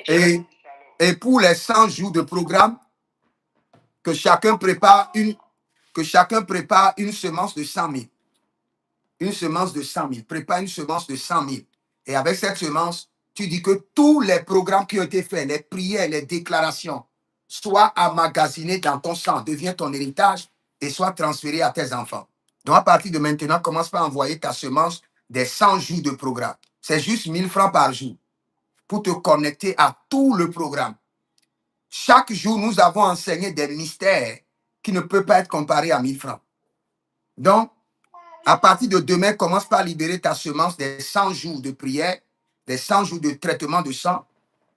Et pour les 100 jours de programme, que chacun prépare une semence de 100 000. Une semence de 100 000. Prépare une semence de 100 000. Et avec cette semence, tu dis que tous les programmes qui ont été faits, les prières, les déclarations, soient emmagasinés dans ton sang, deviennent ton héritage et soient transférés à tes enfants. Donc, à partir de maintenant, commence par envoyer ta semence des 100 jours de programme. C'est juste 1000 francs par jour pour te connecter à tout le programme. Chaque jour, nous avons enseigné des mystères qui ne peuvent pas être comparés à 1000 francs. Donc, à partir de demain, commence par libérer ta semence des 100 jours de prière, des 100 jours de traitement de sang,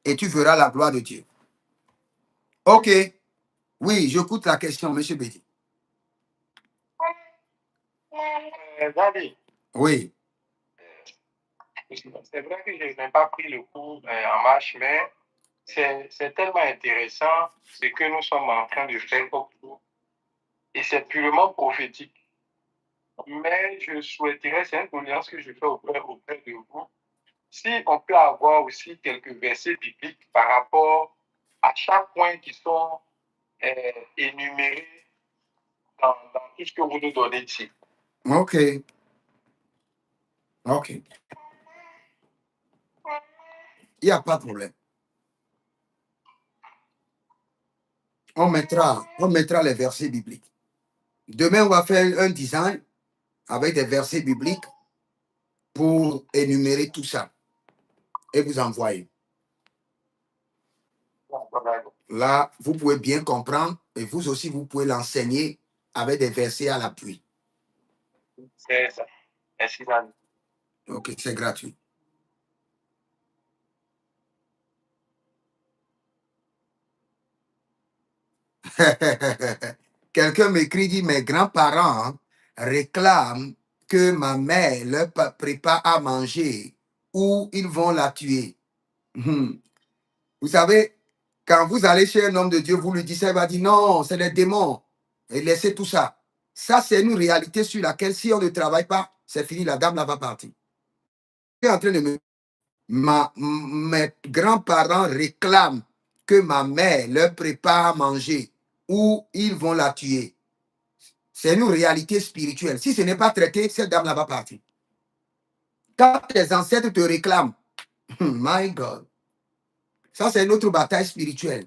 et tu verras la gloire de Dieu. OK. Oui, j'écoute la question, M. Bédi. Daddy, Oui. c'est vrai que je n'ai pas pris le cours en marche, mais c'est tellement intéressant ce que nous sommes en train de faire autour. Et c'est purement prophétique. Mais je souhaiterais, c'est une doléance que je fais auprès de vous, si on peut avoir aussi quelques versets bibliques par rapport à chaque point qui sont énumérés dans tout ce que vous nous donnez ici. OK. OK. Il n'y a pas de problème. On mettra les versets bibliques. Demain, on va faire un design avec des versets bibliques pour énumérer tout ça et vous envoyer. Là, vous pouvez bien comprendre et vous aussi, vous pouvez l'enseigner avec des versets à l'appui. C'est ça. Merci, Daddy. OK, c'est gratuit. Quelqu'un m'écrit, dit, mes grands-parents réclament que ma mère leur prépare à manger ou ils vont la tuer. Vous savez, quand vous allez chez un homme de Dieu, vous lui dites ça, il va dire non, c'est les démons. Et laissez tout ça. Ça, c'est une réalité sur laquelle, si on ne travaille pas, c'est fini, la dame là va partir. Je suis en train de me... mes grands-parents réclament que ma mère leur prépare à manger ou ils vont la tuer. C'est une réalité spirituelle. Si ce n'est pas traité, cette dame-là va partir. Quand tes ancêtres te réclament, my God, ça c'est une autre bataille spirituelle.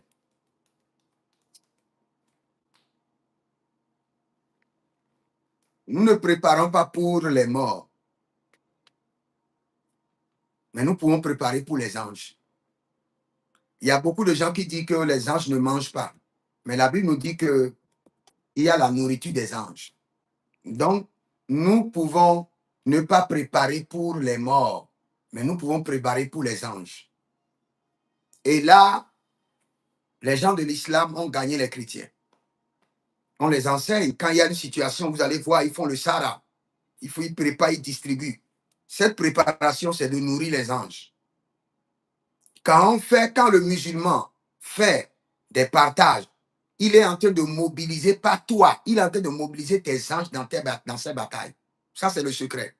Nous ne préparons pas pour les morts, mais nous pouvons préparer pour les anges. Il y a beaucoup de gens qui disent que les anges ne mangent pas, mais la Bible nous dit qu'il y a la nourriture des anges. Donc, nous pouvons ne pas préparer pour les morts, mais nous pouvons préparer pour les anges. Et là, les gens de l'islam ont gagné les chrétiens. On les enseigne. Quand il y a une situation, vous allez voir, ils font le Sahara. Ils préparent, ils distribuent. Cette préparation, c'est de nourrir les anges. Quand le musulman fait des partages, il est en train de mobiliser, pas toi, il est en train de mobiliser tes anges dans ces batailles. Ça, c'est le secret.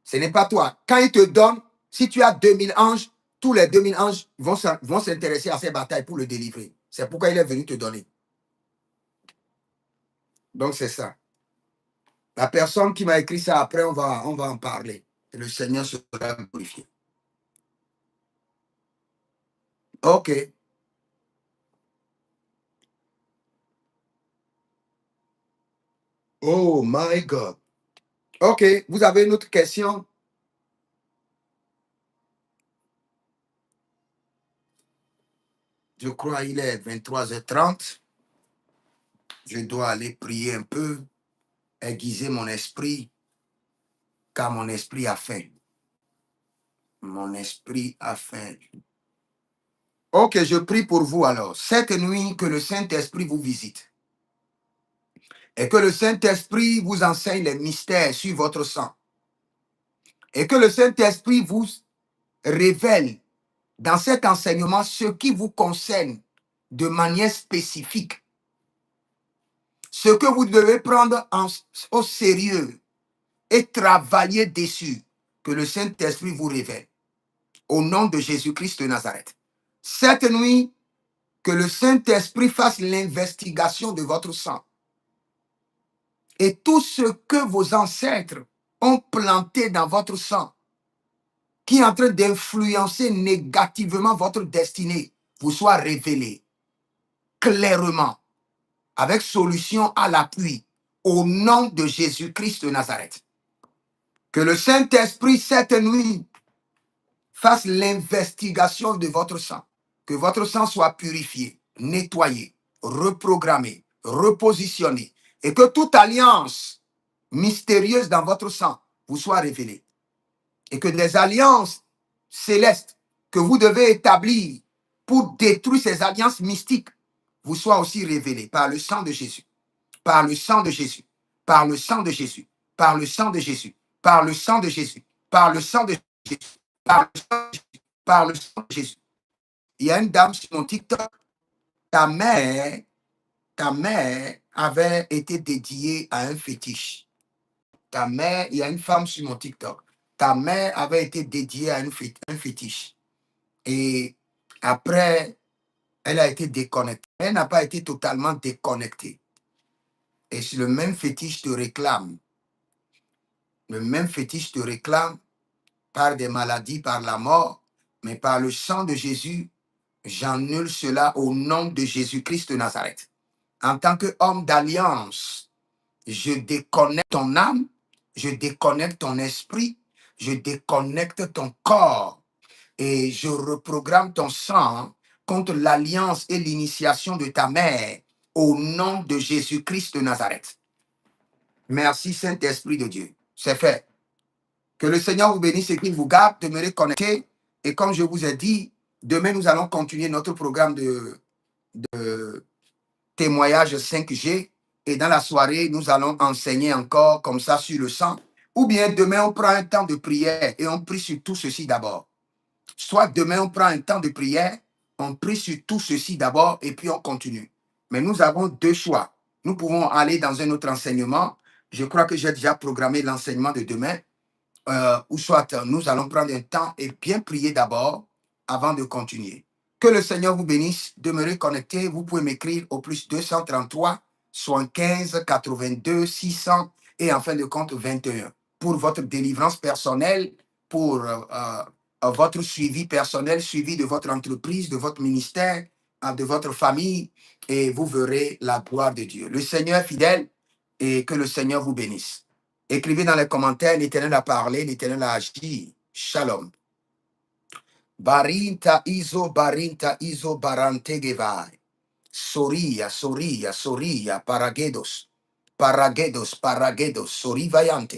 Ce n'est pas toi. Quand il te donne, si tu as 2000 anges, tous les 2000 anges vont s'intéresser à ces batailles pour le délivrer. C'est pourquoi il est venu te donner. Donc, c'est ça. La personne qui m'a écrit ça, après, on va en parler. Et le Seigneur sera glorifié. OK. Oh my God. OK. Vous avez une autre question? Je crois qu'il est 23h30. Je dois aller prier un peu, aiguiser mon esprit, car mon esprit a faim. Mon esprit a faim. Ok, je prie pour vous alors. Cette nuit, que le Saint-Esprit vous visite. Et que le Saint-Esprit vous enseigne les mystères sur votre sang. Et que le Saint-Esprit vous révèle dans cet enseignement ce qui vous concerne de manière spécifique. Ce que vous devez prendre au sérieux et travailler dessus. Que le Saint-Esprit vous révèle. Au nom de Jésus-Christ de Nazareth. Cette nuit, que le Saint-Esprit fasse l'investigation de votre sang. Et tout ce que vos ancêtres ont planté dans votre sang, qui est en train d'influencer négativement votre destinée, vous soit révélé clairement, avec solution à l'appui, au nom de Jésus-Christ de Nazareth. Que le Saint-Esprit, cette nuit, fasse l'investigation de votre sang. Que votre sang soit purifié, nettoyé, reprogrammé, repositionné. Et que toute alliance mystérieuse dans votre sang vous soit révélée. Et que des alliances célestes que vous devez établir pour détruire ces alliances mystiques vous soient aussi révélées par le sang de Jésus. Par le sang de Jésus. Par le sang de Jésus. Par le sang de Jésus. Par le sang de Jésus. Par le sang de Jésus. Par le sang de Jésus. Par le sang de Jésus. Il y a une dame sur mon TikTok. Ta mère avait été dédiée à un fétiche. Ta mère, il y a une femme sur mon TikTok. Ta mère avait été dédiée à un fétiche. Et après, elle a été déconnectée. Elle n'a pas été totalement déconnectée. Et si le même fétiche te réclame, le même fétiche te réclame par des maladies, par la mort, mais par le sang de Jésus, j'annule cela au nom de Jésus-Christ de Nazareth. En tant qu'homme d'alliance, je déconnecte ton âme, je déconnecte ton esprit, je déconnecte ton corps et je reprogramme ton sang contre l'alliance et l'initiation de ta mère au nom de Jésus-Christ de Nazareth. Merci Saint-Esprit de Dieu. C'est fait. Que le Seigneur vous bénisse et qu'il vous garde, demeurez connectés. Et comme je vous ai dit, demain nous allons continuer notre programme de témoignage 5G. Et dans la soirée, nous allons enseigner encore comme ça sur le sang. Ou bien demain, on prend un temps de prière et on prie sur tout ceci d'abord. Soit demain, on prend un temps de prière, on prie sur tout ceci d'abord et puis on continue. Mais nous avons deux choix. Nous pouvons aller dans un autre enseignement. Je crois que j'ai déjà programmé l'enseignement de demain. Ou soit nous allons prendre un temps et bien prier d'abord avant de continuer. Que le Seigneur vous bénisse. Demeurez connectés. Vous pouvez m'écrire au plus 233 75 82 600 et en fin de compte 21 pour votre délivrance personnelle, pour votre suivi personnel, suivi de votre entreprise, de votre ministère, de votre famille, et vous verrez la gloire de Dieu. Le Seigneur est fidèle et que le Seigneur vous bénisse. Écrivez dans les commentaires, l'Éternel a parlé, l'Éternel a agi. Shalom. Barinta iso barante gevai. Soria, paragedos, sorivayante.